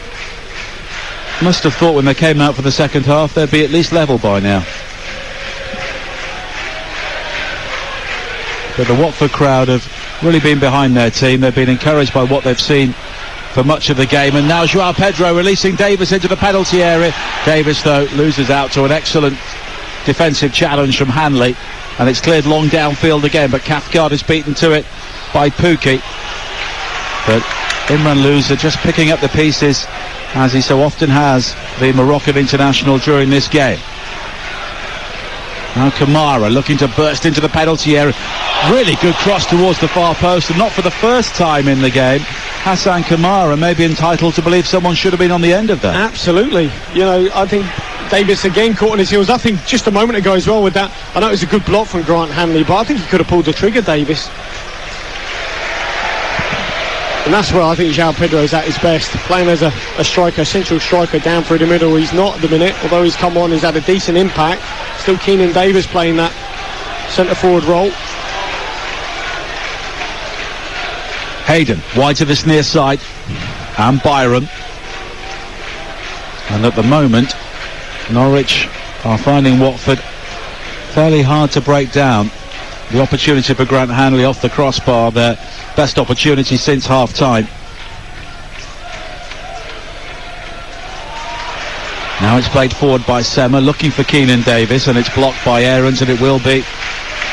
must have thought when they came out for the second half they'd be at least level by now. But the Watford crowd have really been behind their team. They've been encouraged by what they've seen for much of the game. And now João Pedro releasing Davis into the penalty area. Davis, though, loses out to an excellent defensive challenge from Hanley, and it's cleared long downfield again, but Cathcart is beaten to it by Pookie. But Imran Louza just picking up the pieces, as he so often has, the Moroccan international during this game. Now Kamara looking to burst into the penalty area. Really good cross towards the far post, and not for the first time in the game. Hassan Kamara may be entitled to believe someone should have been on the end of that. Absolutely. You know, I think Davis again caught on his heels. I think just a moment ago as well with that, I know it was a good block from Grant Hanley, but I think he could have pulled the trigger, Davis. And that's where I think João Pedro is at his best, playing as a striker, central striker down through the middle. He's not at the minute, although he's come on, he's had a decent impact. Still Keenan Davis playing that centre forward role. Hayden wide to this near side, and Byram. And at the moment, Norwich are finding Watford fairly hard to break down. The opportunity for Grant Hanley off the crossbar, their best opportunity since half-time. Now it's played forward by Sema, looking for Keenan Davis, and it's blocked by Aarons, and it will be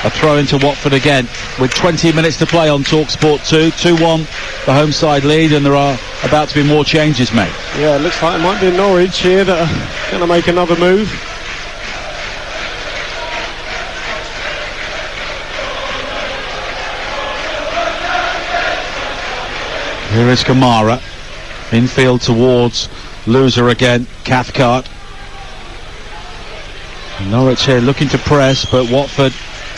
a throw into Watford again with 20 minutes to play on Talksport 2. 2-1 the home side lead, and there are about to be more changes made. Yeah, it looks like it might be Norwich here that are going to make another move. Here is Kamara, infield towards Louza again, Cathcart. Norwich here looking to press, but Watford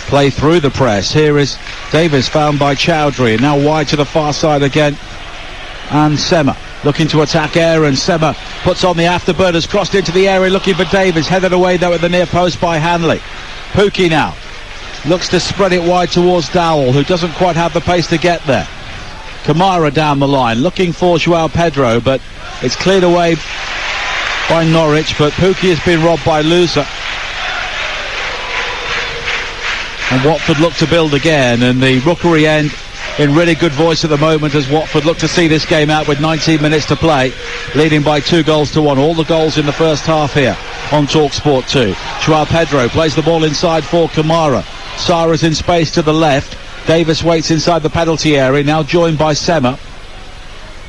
play through the press. Here is Davis, found by Chowdhury, now wide to the far side again, and Sema looking to attack Aaron. Sema puts on the afterburners, crossed into the area looking for Davis, headed away though at the near post by Hanley. Pookie now looks to spread it wide towards Dowell, who doesn't quite have the pace to get there. Kamara down the line looking for Joao Pedro, but it's cleared away by Norwich, but Pookie has been robbed by Louza. And Watford look to build again, and the Rookery end in really good voice at the moment as Watford look to see this game out with 19 minutes to play, leading by 2-1. All the goals in the first half here on Talksport 2. Joao Pedro plays the ball inside for Kamara. Sarah's in space to the left. Davis waits inside the penalty area, now joined by Sema,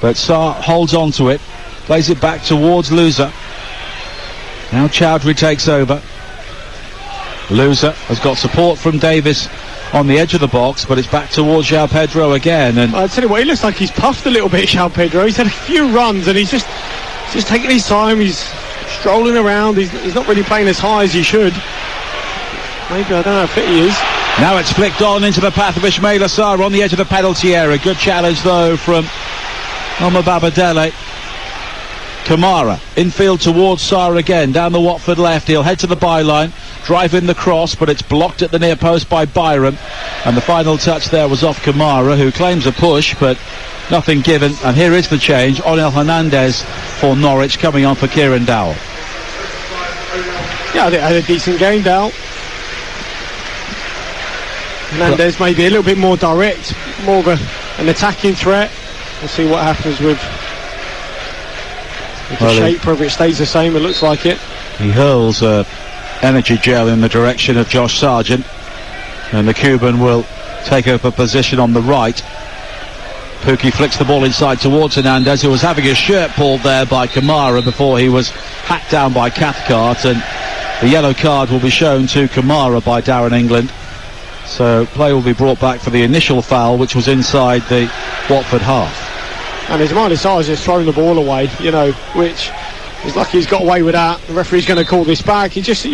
but Sarr holds on to it, plays it back towards Louza. Now Chowdhury takes over. Louza has got support from Davis on the edge of the box, but it's back towards Joao Pedro again. And I'll tell you what, he looks like he's puffed a little bit, Joao Pedro. He's had a few runs and he's just taking his time. He's strolling around. He's not really playing as high as he should. Maybe, I don't know how fit he is. Now it's flicked on into the path of Ismaila Sarr on the edge of the penalty area. Good challenge though from Babadele. Kamara infield towards Sarr again, down the Watford left. He'll head to the byline, drive in the cross, but it's blocked at the near post by Byram, and the final touch there was off Kamara, who claims a push but nothing given. And here is the change. Onel Hernandez for Norwich coming on for Kieran Dowell. Yeah, I think I had a decent game, Dowell. Hernandez maybe a little bit more direct, more of an attacking threat. We'll see what happens with the shape, whether it stays the same. It looks like it. He hurls energy gel in the direction of Josh Sargent, and the Cuban will take up a position on the right. Pookie flicks the ball inside towards Hernandez, who was having his shirt pulled there by Kamara before he was hacked down by Cathcart, and the yellow card will be shown to Kamara by Darren England. So play will be brought back for the initial foul, which was inside the Watford half. And Ismaila Sarr has just thrown the ball away, which he's lucky he's got away with that. The referee's going to call this back. He just,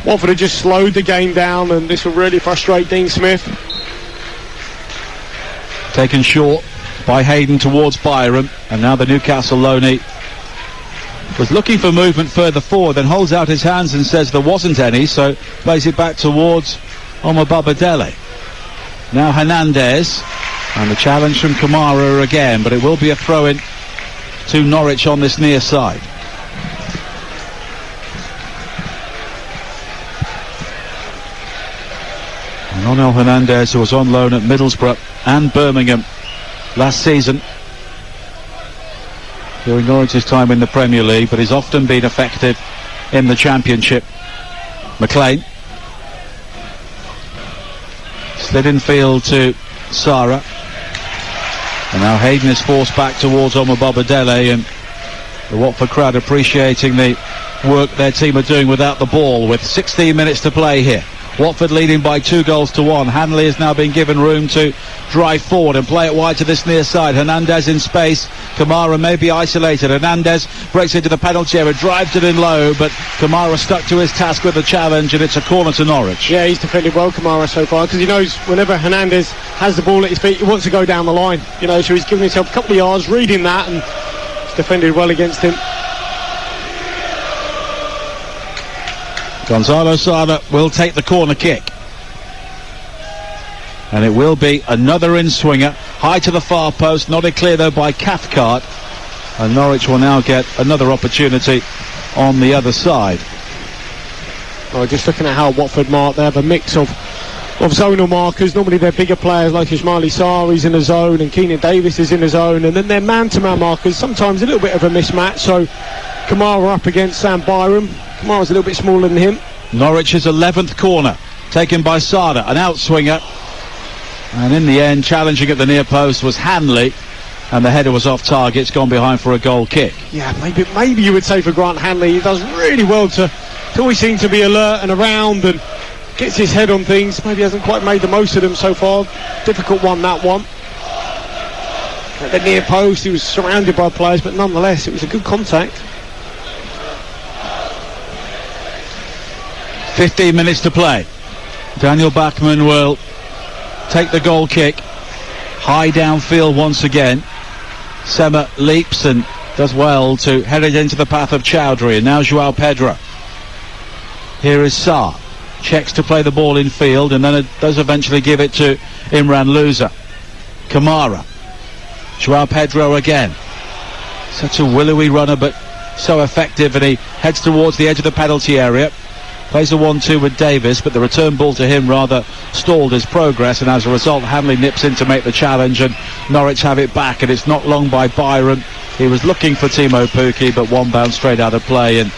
Watford have just slowed the game down, and this will really frustrate Dean Smith. Taken short by Hayden towards Byram, and now the Newcastle loanee was looking for movement further forward, then holds out his hands and says there wasn't any, so plays it back towards Omar Babadele. Now Hernandez, and the challenge from Kamara again, but it will be a throw-in to Norwich on this near side. And Onel Hernandez, who was on loan at Middlesbrough and Birmingham last season, during Norwich's time in the Premier League, but he's often been effective in the Championship. McLean slid in field to Sarah, and now Hayden is forced back towards Omar Babadele, and the Watford crowd appreciating the work their team are doing without the ball, with 16 minutes to play here. Watford leading by 2-1. Hanley has now been given room to drive forward and play it wide to this near side. Hernandez in space. Kamara may be isolated. Hernandez breaks into the penalty area, drives it in low, but Kamara stuck to his task with the challenge, and it's a corner to Norwich. Yeah, he's defended well, Kamara, so far, because he knows whenever Hernandez has the ball at his feet, he wants to go down the line. So he's given himself a couple of yards, reading that, and he's defended well against him. Gonzalo Sada will take the corner kick, and it will be another in-swinger, high to the far post, nodded clear though by Cathcart, and Norwich will now get another opportunity on the other side. Well, just looking at how Watford mark, they have a mix of zonal markers. Normally they're bigger players like Ismaila Sarr, he's in the zone, and Keenan Davis is in the zone, and then they're man-to-man markers, sometimes a little bit of a mismatch. So Kamara up against Sam Byram. Kamara's a little bit smaller than him. Norwich's 11th corner, taken by Sada, an outswinger, and in the end, challenging at the near post was Hanley, and the header was off target. It's gone behind for a goal kick. Yeah, maybe you would say for Grant Hanley, he does really well to always seem to be alert and around and gets his head on things. Maybe hasn't quite made the most of them so far. Difficult one, that one. At the near post, he was surrounded by players, but nonetheless, it was a good contact. 15 minutes to play. Daniel Bachmann will take the goal kick. High downfield once again. Sema leaps and does well to head it into the path of Chowdhury. And now Joao Pedro. Here is Sarr. Checks to play the ball in field, and then it does eventually give it to Imran Louza. Kamara. Joao Pedro again. Such a willowy runner, but so effective, and he heads towards the edge of the penalty area. Plays a 1-2 with Davis, but the return ball to him rather stalled his progress, and as a result Hanley nips in to make the challenge, and Norwich have it back, and it's knocked long by Byram. He was looking for Timo Pukki, but one bounce straight out of play, and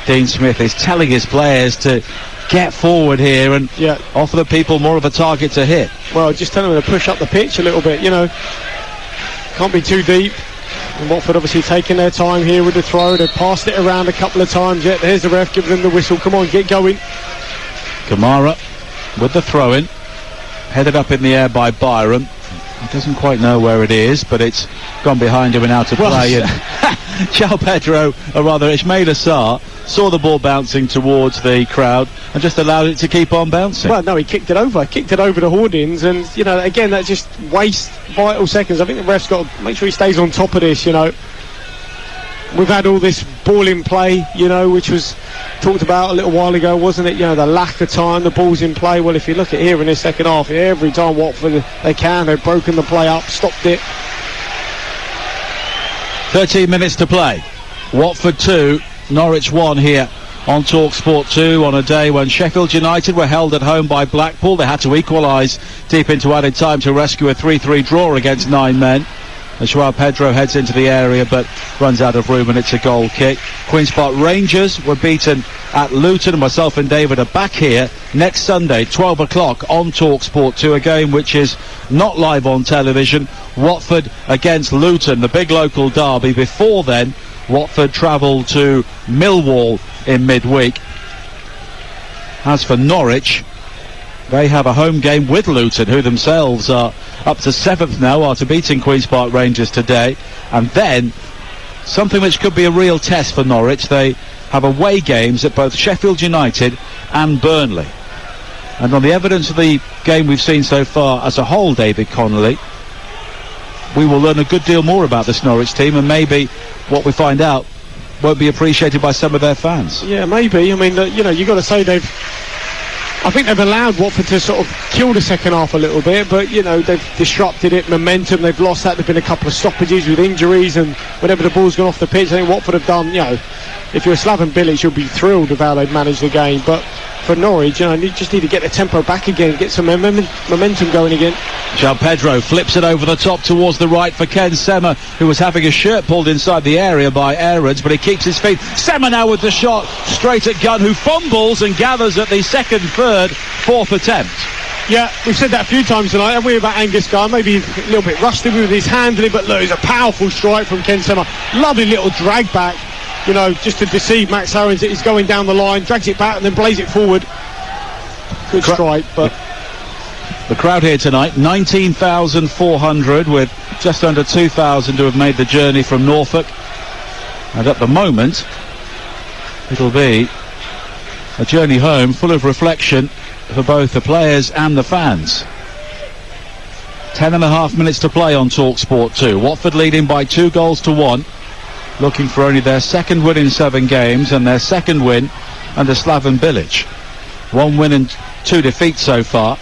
Dean Smith is telling his players to get forward here and offer the people more of a target to hit. Well, just telling them to push up the pitch a little bit, can't be too deep. And Watford obviously taking their time here with the throw. They've passed it around a couple of times yet. There's the ref giving them the whistle. Come on, get going. Kamara with the throw-in. Headed up in the air by Byram. He doesn't quite know where it is, but it's gone behind him and out of play. And Joao Pedro, or rather Ismaila Sarr, saw the ball bouncing towards the crowd and just allowed it to keep on bouncing. Well, no, he kicked it over the hoardings, and again, that just wastes vital seconds. I think the ref's got to make sure he stays on top of this. We've had all this ball in play, which was talked about a little while ago, wasn't it? The lack of time, the ball's in play. Well, if you look at here in this second half, every time Watford they've broken the play up, stopped it. 13 minutes to play. Watford 2, Norwich 1 here on Talksport 2 on a day when Sheffield United were held at home by Blackpool. They had to equalise deep into added time to rescue a 3-3 draw against 9 men. As Joao Pedro heads into the area but runs out of room, and it's a goal kick. Queen's Park Rangers were beaten at Luton. Myself and David are back here next Sunday, 12 o'clock on Talksport 2, a game which is not live on television. Watford against Luton, the big local derby. Before then, Watford travelled to Millwall in midweek. As for Norwich, they have a home game with Luton, who themselves are up to 7th now after beating Queen's Park Rangers today. And then, something which could be a real test for Norwich, they have away games at both Sheffield United and Burnley. And on the evidence of the game we've seen so far as a whole, David Connolly, we will learn a good deal more about this Norwich team, and maybe what we find out won't be appreciated by some of their fans. Yeah, maybe. I mean, you've got to say I think they've allowed Watford to sort of kill the second half a little bit, but they've disrupted it, momentum, they've lost that. There've been a couple of stoppages with injuries, and whenever the ball's gone off the pitch, I think Watford have done, if you're Slaven Bilic, you'll be thrilled with how they've managed the game. But for Norwich, you just need to get the tempo back again, get some momentum going again. Joao Pedro flips it over the top towards the right for Ken Sema, who was having his shirt pulled inside the area by Aarons, but he keeps his feet. Sema now with the shot straight at Gunn, who fumbles and gathers at the second, third, fourth attempt. Yeah, we've said that a few times tonight, haven't we, about Angus Gunn? Maybe a little bit rusty with his handling, but look, it's a powerful strike from Ken Sema. Lovely little drag back, just to deceive Max Owens. He's going down the line, drags it back and then plays it forward. Good strike, but... The crowd here tonight, 19,400, with just under 2,000 who have made the journey from Norfolk. And at the moment, it'll be a journey home full of reflection for both the players and the fans. 10.5 minutes to play on Talksport 2. Watford leading by 2-1, looking for only their second win in 7 games and their second win under Slaven Bilic. 1 win and 2 defeats so far.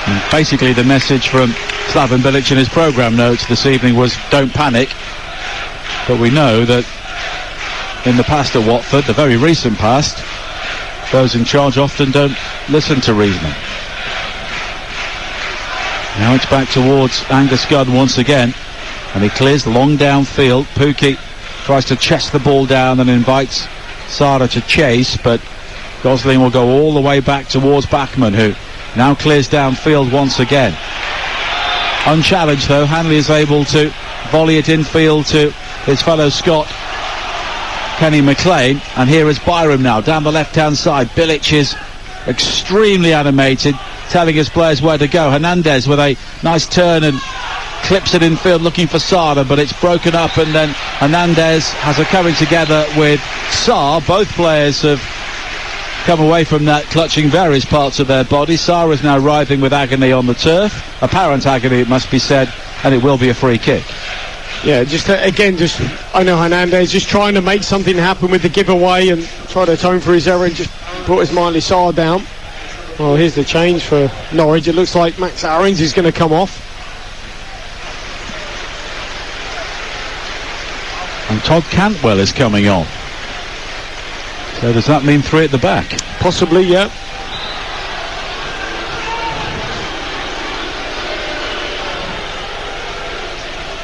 And basically the message from Slaven Bilic in his programme notes this evening was don't panic. But we know that in the past at Watford, the very recent past, those in charge often don't listen to reasoning. Now it's back towards Angus Gunn once again, and he clears long downfield. Pukki tries to chest the ball down and invites Sarr to chase, but Gosling will go all the way back towards Bachmann, who now clears downfield once again. Unchallenged though, Hanley is able to volley it infield to his fellow Scot Kenny McLean, and here is Byram now down the left hand side. Bilic is extremely animated, telling his players where to go. Hernandez with a nice turn and clips it infield looking for Sarr, but it's broken up, and then Hernandez has a coming together with Sarr. Both players have come away from that clutching various parts of their body. Sarah's now writhing with agony on the turf, apparent agony it must be said, and it will be a free kick. Yeah, just I know Hernandez just trying to make something happen with the giveaway and try to atone for his error and just brought Ismaili Sarr down. Well, here's the change for Norwich. It looks like Max Aarons is going to come off. And Todd Cantwell is coming on. So does that mean 3 at the back? Possibly, yeah.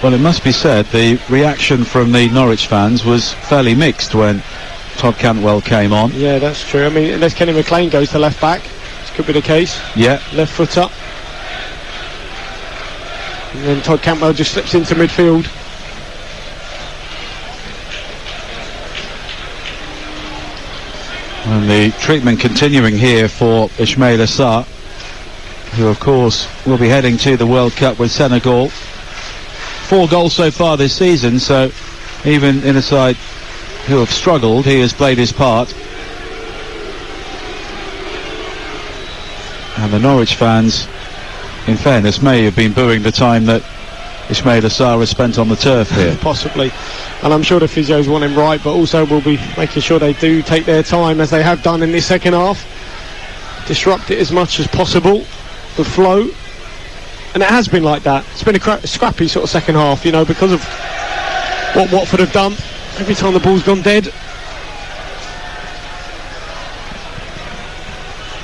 Well, it must be said the reaction from the Norwich fans was fairly mixed when Todd Cantwell came on. Yeah, that's true. I mean, unless Kenny McLean goes to left back, this could be the case. Yeah. Left foot up. And then Todd Cantwell just slips into midfield. And the treatment continuing here for Ismaila Sarr, who of course will be heading to the World Cup with Senegal. 4 goals so far this season, so even in a side who have struggled, he has played his part. And the Norwich fans, in fairness, may have been booing the time that Ismaila Sarr has spent on the turf here. Possibly. And I'm sure the physios want him right, but also will be making sure they do take their time, as they have done in this second half. Disrupt it as much as possible, the flow. And it has been like that. It's been a scrappy sort of second half, you know, because of what Watford have done. Every time the ball's gone dead.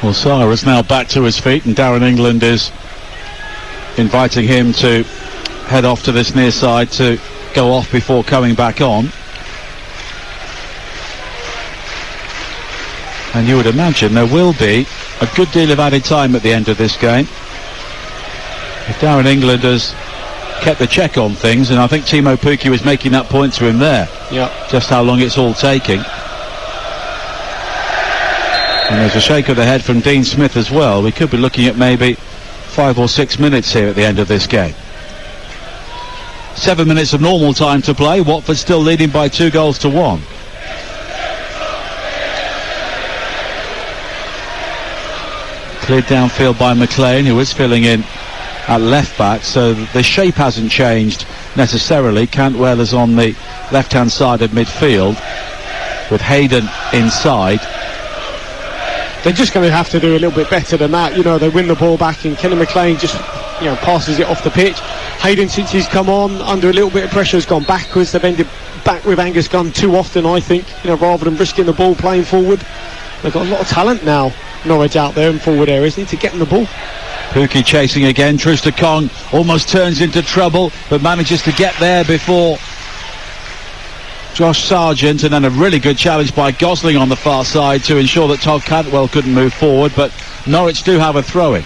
Well, Sarr is now back to his feet, and Darren England is inviting him to head off to this near side to go off before coming back on. And you would imagine there will be a good deal of added time at the end of this game. If Darren England has kept the check on things, and I think Timo Pukki was making that point to him there. Yeah. Just how long it's all taking. And there's a shake of the head from Dean Smith as well. We could be looking at maybe 5 or 6 minutes here at the end of this game. 7 minutes of normal time to play. Watford still leading by 2 goals to 1. Cleared downfield by McLean, who is filling in at left back, so the shape hasn't changed necessarily. Cantwell is on the left hand side of midfield with Hayden inside. They're just going to have to do a little bit better than that. You know, they win the ball back and Kenny McLean just, you know, passes it off the pitch. Hayden, since he's come on under a little bit of pressure, has gone backwards. They've ended back with Angus Gunn too often, I think, you know, rather than risking the ball playing forward. They've got a lot of talent now, Norwich, out there in forward areas. Need to get them the ball. Pukki chasing again. Trooster Kong almost turns into trouble, but manages to get there before Josh Sargent, and then a really good challenge by Gosling on the far side to ensure that Todd Cantwell couldn't move forward, but Norwich do have a throw-in.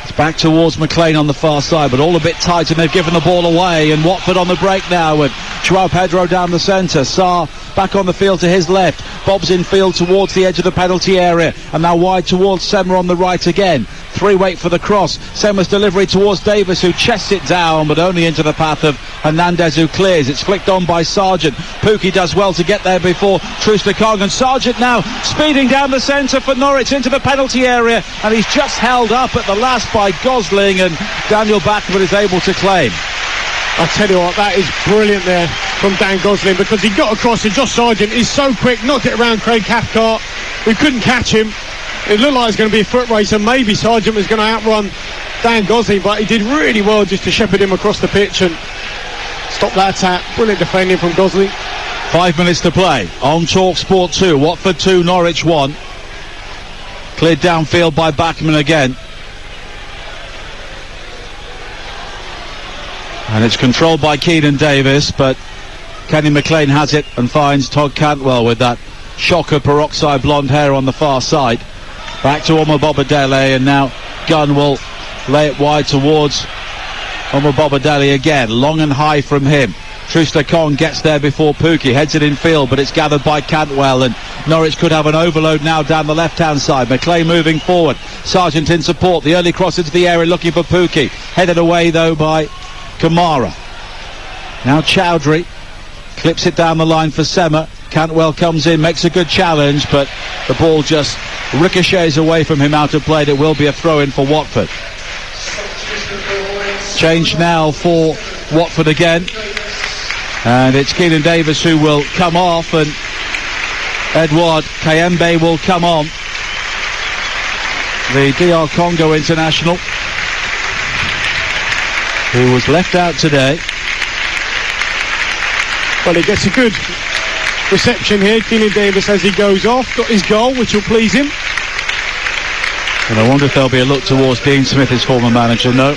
It's back towards McLean on the far side, but all a bit tight, and they've given the ball away, and Watford on the break now with Joao Pedro down the centre. Sarr back on the field to his left, bobs in field towards the edge of the penalty area, and now wide towards Sema on the right again. 3 wait for the cross. Sema's delivery towards Davis, who chests it down, but only into the path of Hernandez, who clears. It's flicked on by Sargent. Pukki does well to get there before Trooster Kong, and Sargent now speeding down the centre for Norwich into the penalty area, and he's just held up at the last by Gosling, and Daniel Bachman is able to claim. I tell you what, that is brilliant there from Dan Gosling, because he got across and Josh Sargent is so quick, knocked it around Craig Cathcart, who couldn't catch him. It looked like it was going to be a foot race, and maybe Sargent was going to outrun Dan Gosling, but he did really well just to shepherd him across the pitch and stop that attack. Brilliant defending from Gosling. 5 minutes to play on Talksport 2. Watford 2, Norwich 1. Cleared downfield by Bachman again. And it's controlled by Keenan Davis, but Kenny McLean has it and finds Todd Cantwell with that shocker peroxide blonde hair on the far side. Back to Omar Bobadele, and now Gunn will lay it wide towards Omar Bobadele again. Long and high from him. Trooster Kong gets there before Pukki, heads it in field, but it's gathered by Cantwell, and Norwich could have an overload now down the left-hand side. McLean moving forward. Sargent in support. The early cross into the area looking for Pukki. Headed away though by Kamara. Now Chowdhury clips it down the line for Sema. Cantwell comes in, makes a good challenge, but the ball just ricochets away from him out of play. It will be a throw-in for Watford. Change now for Watford again. And it's Keenan Davis who will come off, and Edouard Kayembe will come on. The DR Congo international, who was left out today. Well, he gets a good reception here. Keenan Davis, as he goes off, got his goal, which will please him. And I wonder if there'll be a look towards Dean Smith, his former manager. No,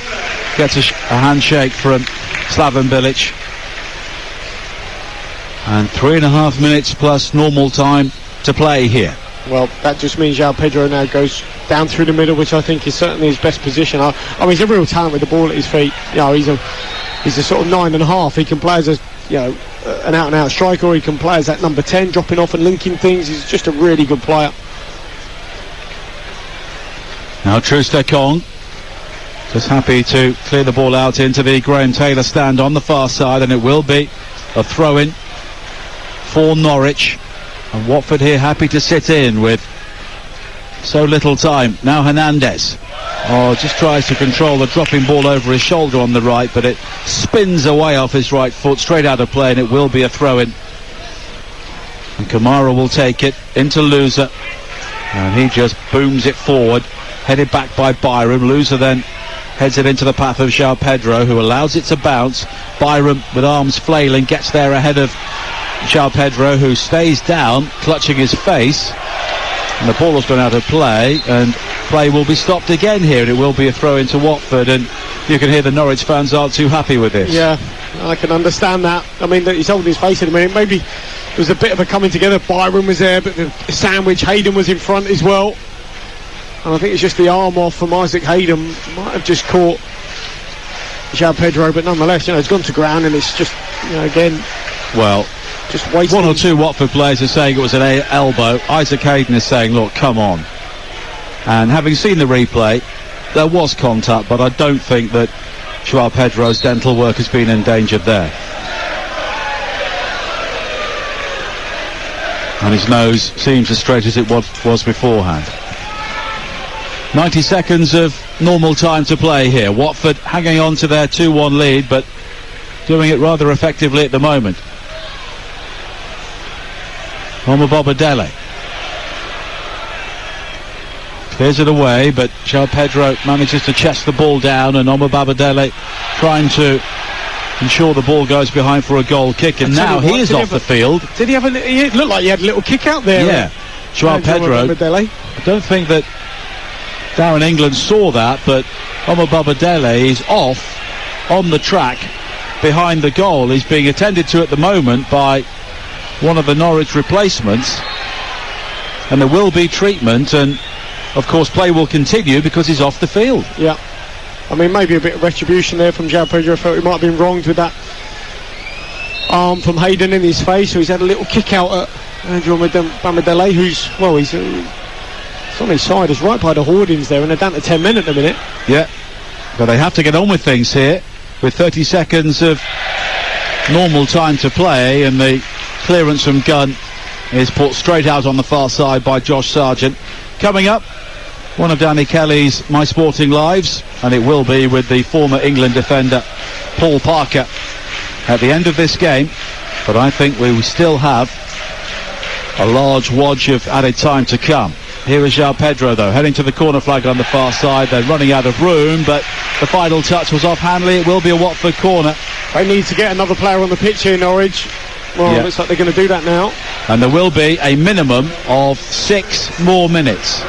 gets a handshake from Slaven Bilic. And 3.5 minutes plus normal time to play here. Well, that just means João Pedro now goes down through the middle, which I think is certainly his best position. I mean, he's a real talent with the ball at his feet. You know, he's a sort of 9.5. He can play as an out-and-out striker, or he can play as that number 10, dropping off and linking things. He's just a really good player. Now Troost-Ekong just happy to clear the ball out into the Graham Taylor stand on the far side, and it will be a throw-in for Norwich. And Watford here happy to sit in with so little time. Now Hernandez just tries to control the dropping ball over his shoulder on the right, but it spins away off his right foot, straight out of play, and it will be a throw-in. And Kamara will take it into Loser, and he just booms it forward, headed back by Byram. Loser then heads it into the path of João Pedro, who allows it to bounce. Byram, with arms flailing, gets there ahead of João Pedro, who stays down, clutching his face, and the ball has gone out of play, and play will be stopped again here, and it will be a throw into Watford. And you can hear the Norwich fans aren't too happy with this. Yeah, I can understand that. I mean, he's holding his face at the minute. Maybe there was a bit of a coming together. Byron was there, but the sandwich, Hayden was in front as well, and I think it's just the arm off from Isaac Hayden might have just caught João Pedro, but nonetheless, it's gone to ground, and it's just, again, well, just wasting. One or two Watford players are saying it was an elbow. Isaac Hayden is saying, look, come on. And having seen the replay, there was contact, but I don't think that João Pedro's dental work has been endangered there. And his nose seems as straight as it was beforehand. 90 seconds of normal time to play here. Watford hanging on to their 2-1 lead, but doing it rather effectively at the moment. Omobobadele clears it away, but João Pedro manages to chest the ball down, and Omobobadele trying to ensure the ball goes behind for a goal kick, and now he is off the field. Did he have it looked like he had a little kick out there. Yeah, João Pedro. I don't think that Darren England saw that, but Omobobadele is off on the track behind the goal. He's being attended to at the moment by one of the Norwich replacements, and there will be treatment, and of course play will continue because he's off the field. Yeah, I mean, maybe a bit of retribution there from João Pedro. I felt he might have been wronged with that arm from Hayden in his face, so he's had a little kick out at Andrew Omobobadele, who's, well, he's on his side. He's right by the hoardings there, and they're down to 10 men at the minute. Yeah, but they have to get on with things here with 30 seconds of normal time to play, and the clearance from Gunn is put straight out on the far side by Josh Sargent. Coming up, one of Danny Kelly's My Sporting Lives, and it will be with the former England defender Paul Parker at the end of this game, but I think we still have a large wodge of added time to come. Here is João Pedro, though, heading to the corner flag on the far side. They're running out of room, but the final touch was off Hanley. It will be a Watford corner. They need to get another player on the pitch here, Norwich. Well, yeah. Looks like they're going to do that now. And there will be a minimum of 6 more minutes.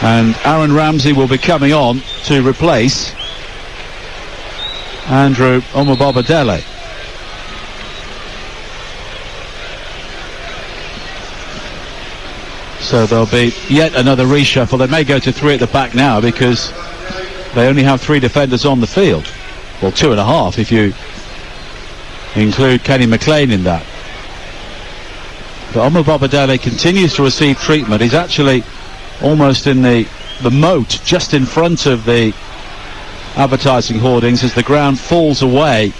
And Aaron Ramsey will be coming on to replace Andrew Omobobadele. So there'll be yet another reshuffle. They may go to 3 at the back now because they only have 3 defenders on the field. Well, 2.5 if you include Kenny McLean in that. But Omobobadele continues to receive treatment. He's actually almost in the moat just in front of the advertising hoardings as the ground falls away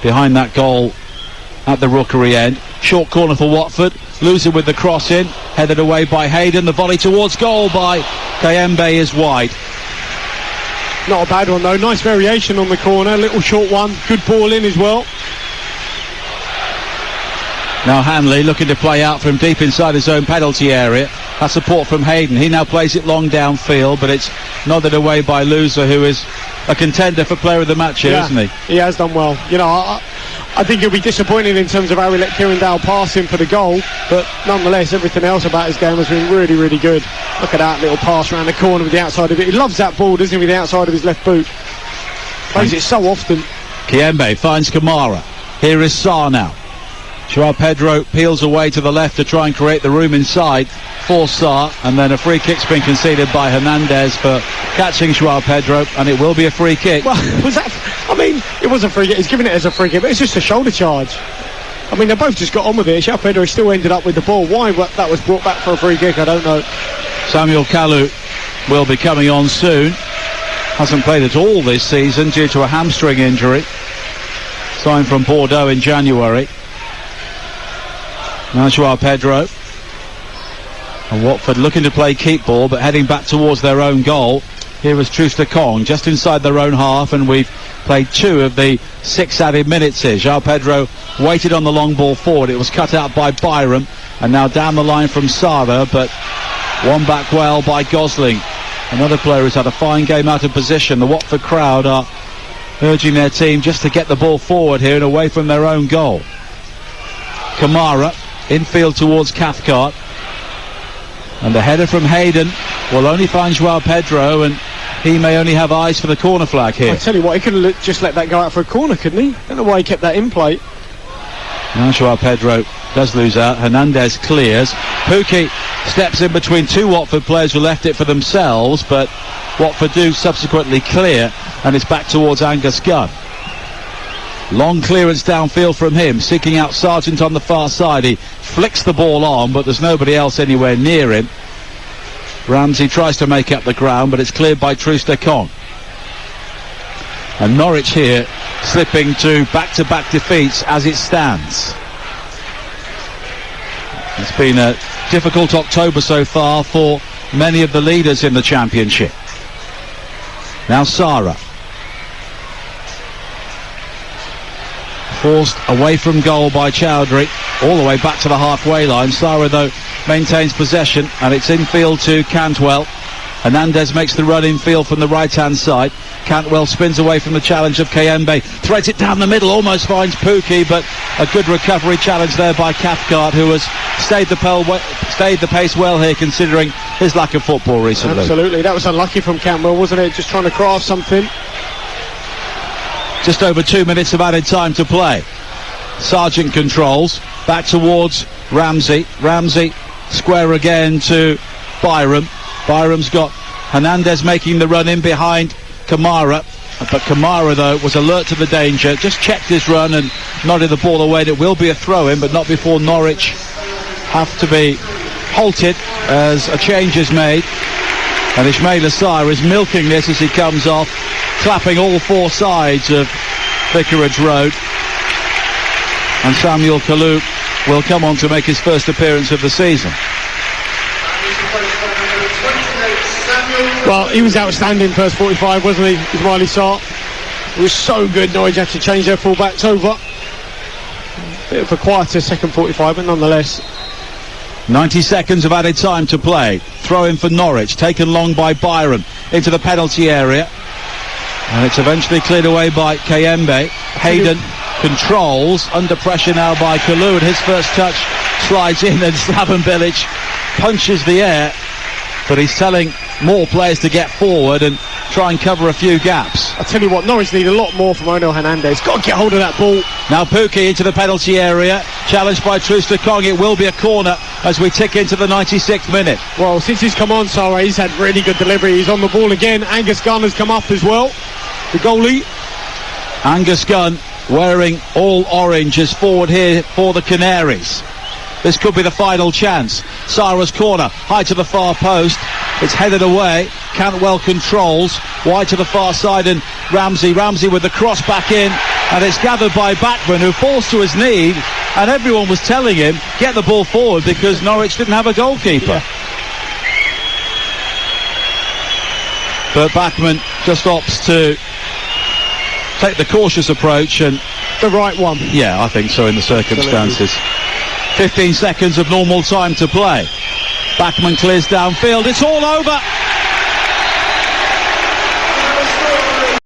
behind that goal at the Rookery end. Short corner for Watford. Loser with the cross in, headed away by Hayden. The volley towards goal by Kayembe is wide. Not a bad one though, nice variation on the corner, little short one, good ball in as well. Now Hanley looking to play out from deep inside his own penalty area. That's support from Hayden. He now plays it long downfield, but it's nodded away by Loser, who is a contender for player of the match here, isn't he? He has done well. You know, I think he'll be disappointed in terms of how he let Kieran Dowell pass him for the goal, but nonetheless, everything else about his game has been really, really good. Look at that little pass around the corner with the outside of it. He loves that ball, doesn't he, with the outside of his left boot. Plays it so often. Kayembe finds Kamara. Here is Sarr now. Joao Pedro peels away to the left to try and create the room inside for Sarr, and then a free kick's been conceded by Hernandez for catching Joao Pedro, and it will be a free kick. Well, was that? I mean, it was a free kick. He's giving it as a free kick, but it's just a shoulder charge. I mean, they both just got on with it. Joao Pedro still ended up with the ball. Why that was brought back for a free kick, I don't know. Samuel Kalu will be coming on soon. Hasn't played at all this season due to a hamstring injury. Signed from Bordeaux in January. Now Joao Pedro. And Watford looking to play keep ball, but heading back towards their own goal. Here is Trooster Kong, just inside their own half, and we've played 2 of the 6 added minutes here. Joao Pedro waited on the long ball forward. It was cut out by Byram, and now down the line from Sara, but won back well by Gosling. Another player who's had a fine game out of position. The Watford crowd are urging their team just to get the ball forward here and away from their own goal. Kamara, infield towards Cathcart. And the header from Hayden will only find Joao Pedro, and he may only have eyes for the corner flag here. I tell you what, he could have just let that go out for a corner, couldn't he? I don't know why he kept that in play. Now Joao Pedro does lose out. Hernandez clears. Pukki steps in between 2 Watford players who left it for themselves, but Watford do subsequently clear, and it's back towards Angus Gunn. Long clearance downfield from him, seeking out Sargent on the far side. He flicks the ball on, but there's nobody else anywhere near him. Ramsey tries to make up the ground, but it's cleared by Trooster Kong. And Norwich here slipping to back-to-back defeats as it stands. It's been a difficult October so far for many of the leaders in the Championship. Now Sara. Forced away from goal by Chowdhury, all the way back to the halfway line. Sara, though, maintains possession, and it's infield to Cantwell. Hernandez makes the run infield from the right-hand side. Cantwell spins away from the challenge of Kayembe, threads it down the middle, almost finds Pukki, but a good recovery challenge there by Cathcart, who has stayed the pace well here, considering his lack of football recently. Absolutely, that was unlucky from Cantwell, wasn't it? Just trying to craft something. Just over 2 minutes of added time to play. Sargent controls, back towards Ramsey. Ramsey square again to Byram. Byram's got Hernandez making the run in behind Kamara. But Kamara, though, was alert to the danger, just checked his run and nodded the ball away. It will be a throw-in, but not before Norwich have to be halted as a change is made. And Ismail Assar is milking this as he comes off, clapping all 4 sides of Vicarage Road. And Samuel Kalu will come on to make his first appearance of the season. Well, he was outstanding first 45, wasn't he, Ismail Assar? It was so good. Norwich had to change their full-backs over. Bit of a quieter second 45, but nonetheless. 90 seconds of added time to play. Throw in for Norwich, taken long by Byram into the penalty area. And it's eventually cleared away by Kayembe. Hayden controls, under pressure now by Kalu, and his first touch slides in, and Slaven Bilic punches the air. But he's telling more players to get forward and try and cover a few gaps. I tell you what, Norwich need a lot more from Ono Hernandez. Got to get hold of that ball. Now Pukki into the penalty area, challenged by Trooster Kong. It will be a corner as we tick into the 96th minute. Well, since he's come on, Sarah, he's had really good delivery. He's on the ball again. Angus Gunn has come up as well, the goalie. Angus Gunn wearing all orange is forward here for the Canaries. This could be the final chance. Sara's corner, high to the far post. It's headed away. Cantwell controls. Wide to the far side, and Ramsey with the cross back in, and it's gathered by Bachmann, who falls to his knee, and everyone was telling him, get the ball forward, because Norwich didn't have a goalkeeper. But Bachmann just opts to take the cautious approach, and the right one. Yeah, I think so in the circumstances. 15 seconds of normal time to play. Bachmann clears downfield. It's all over.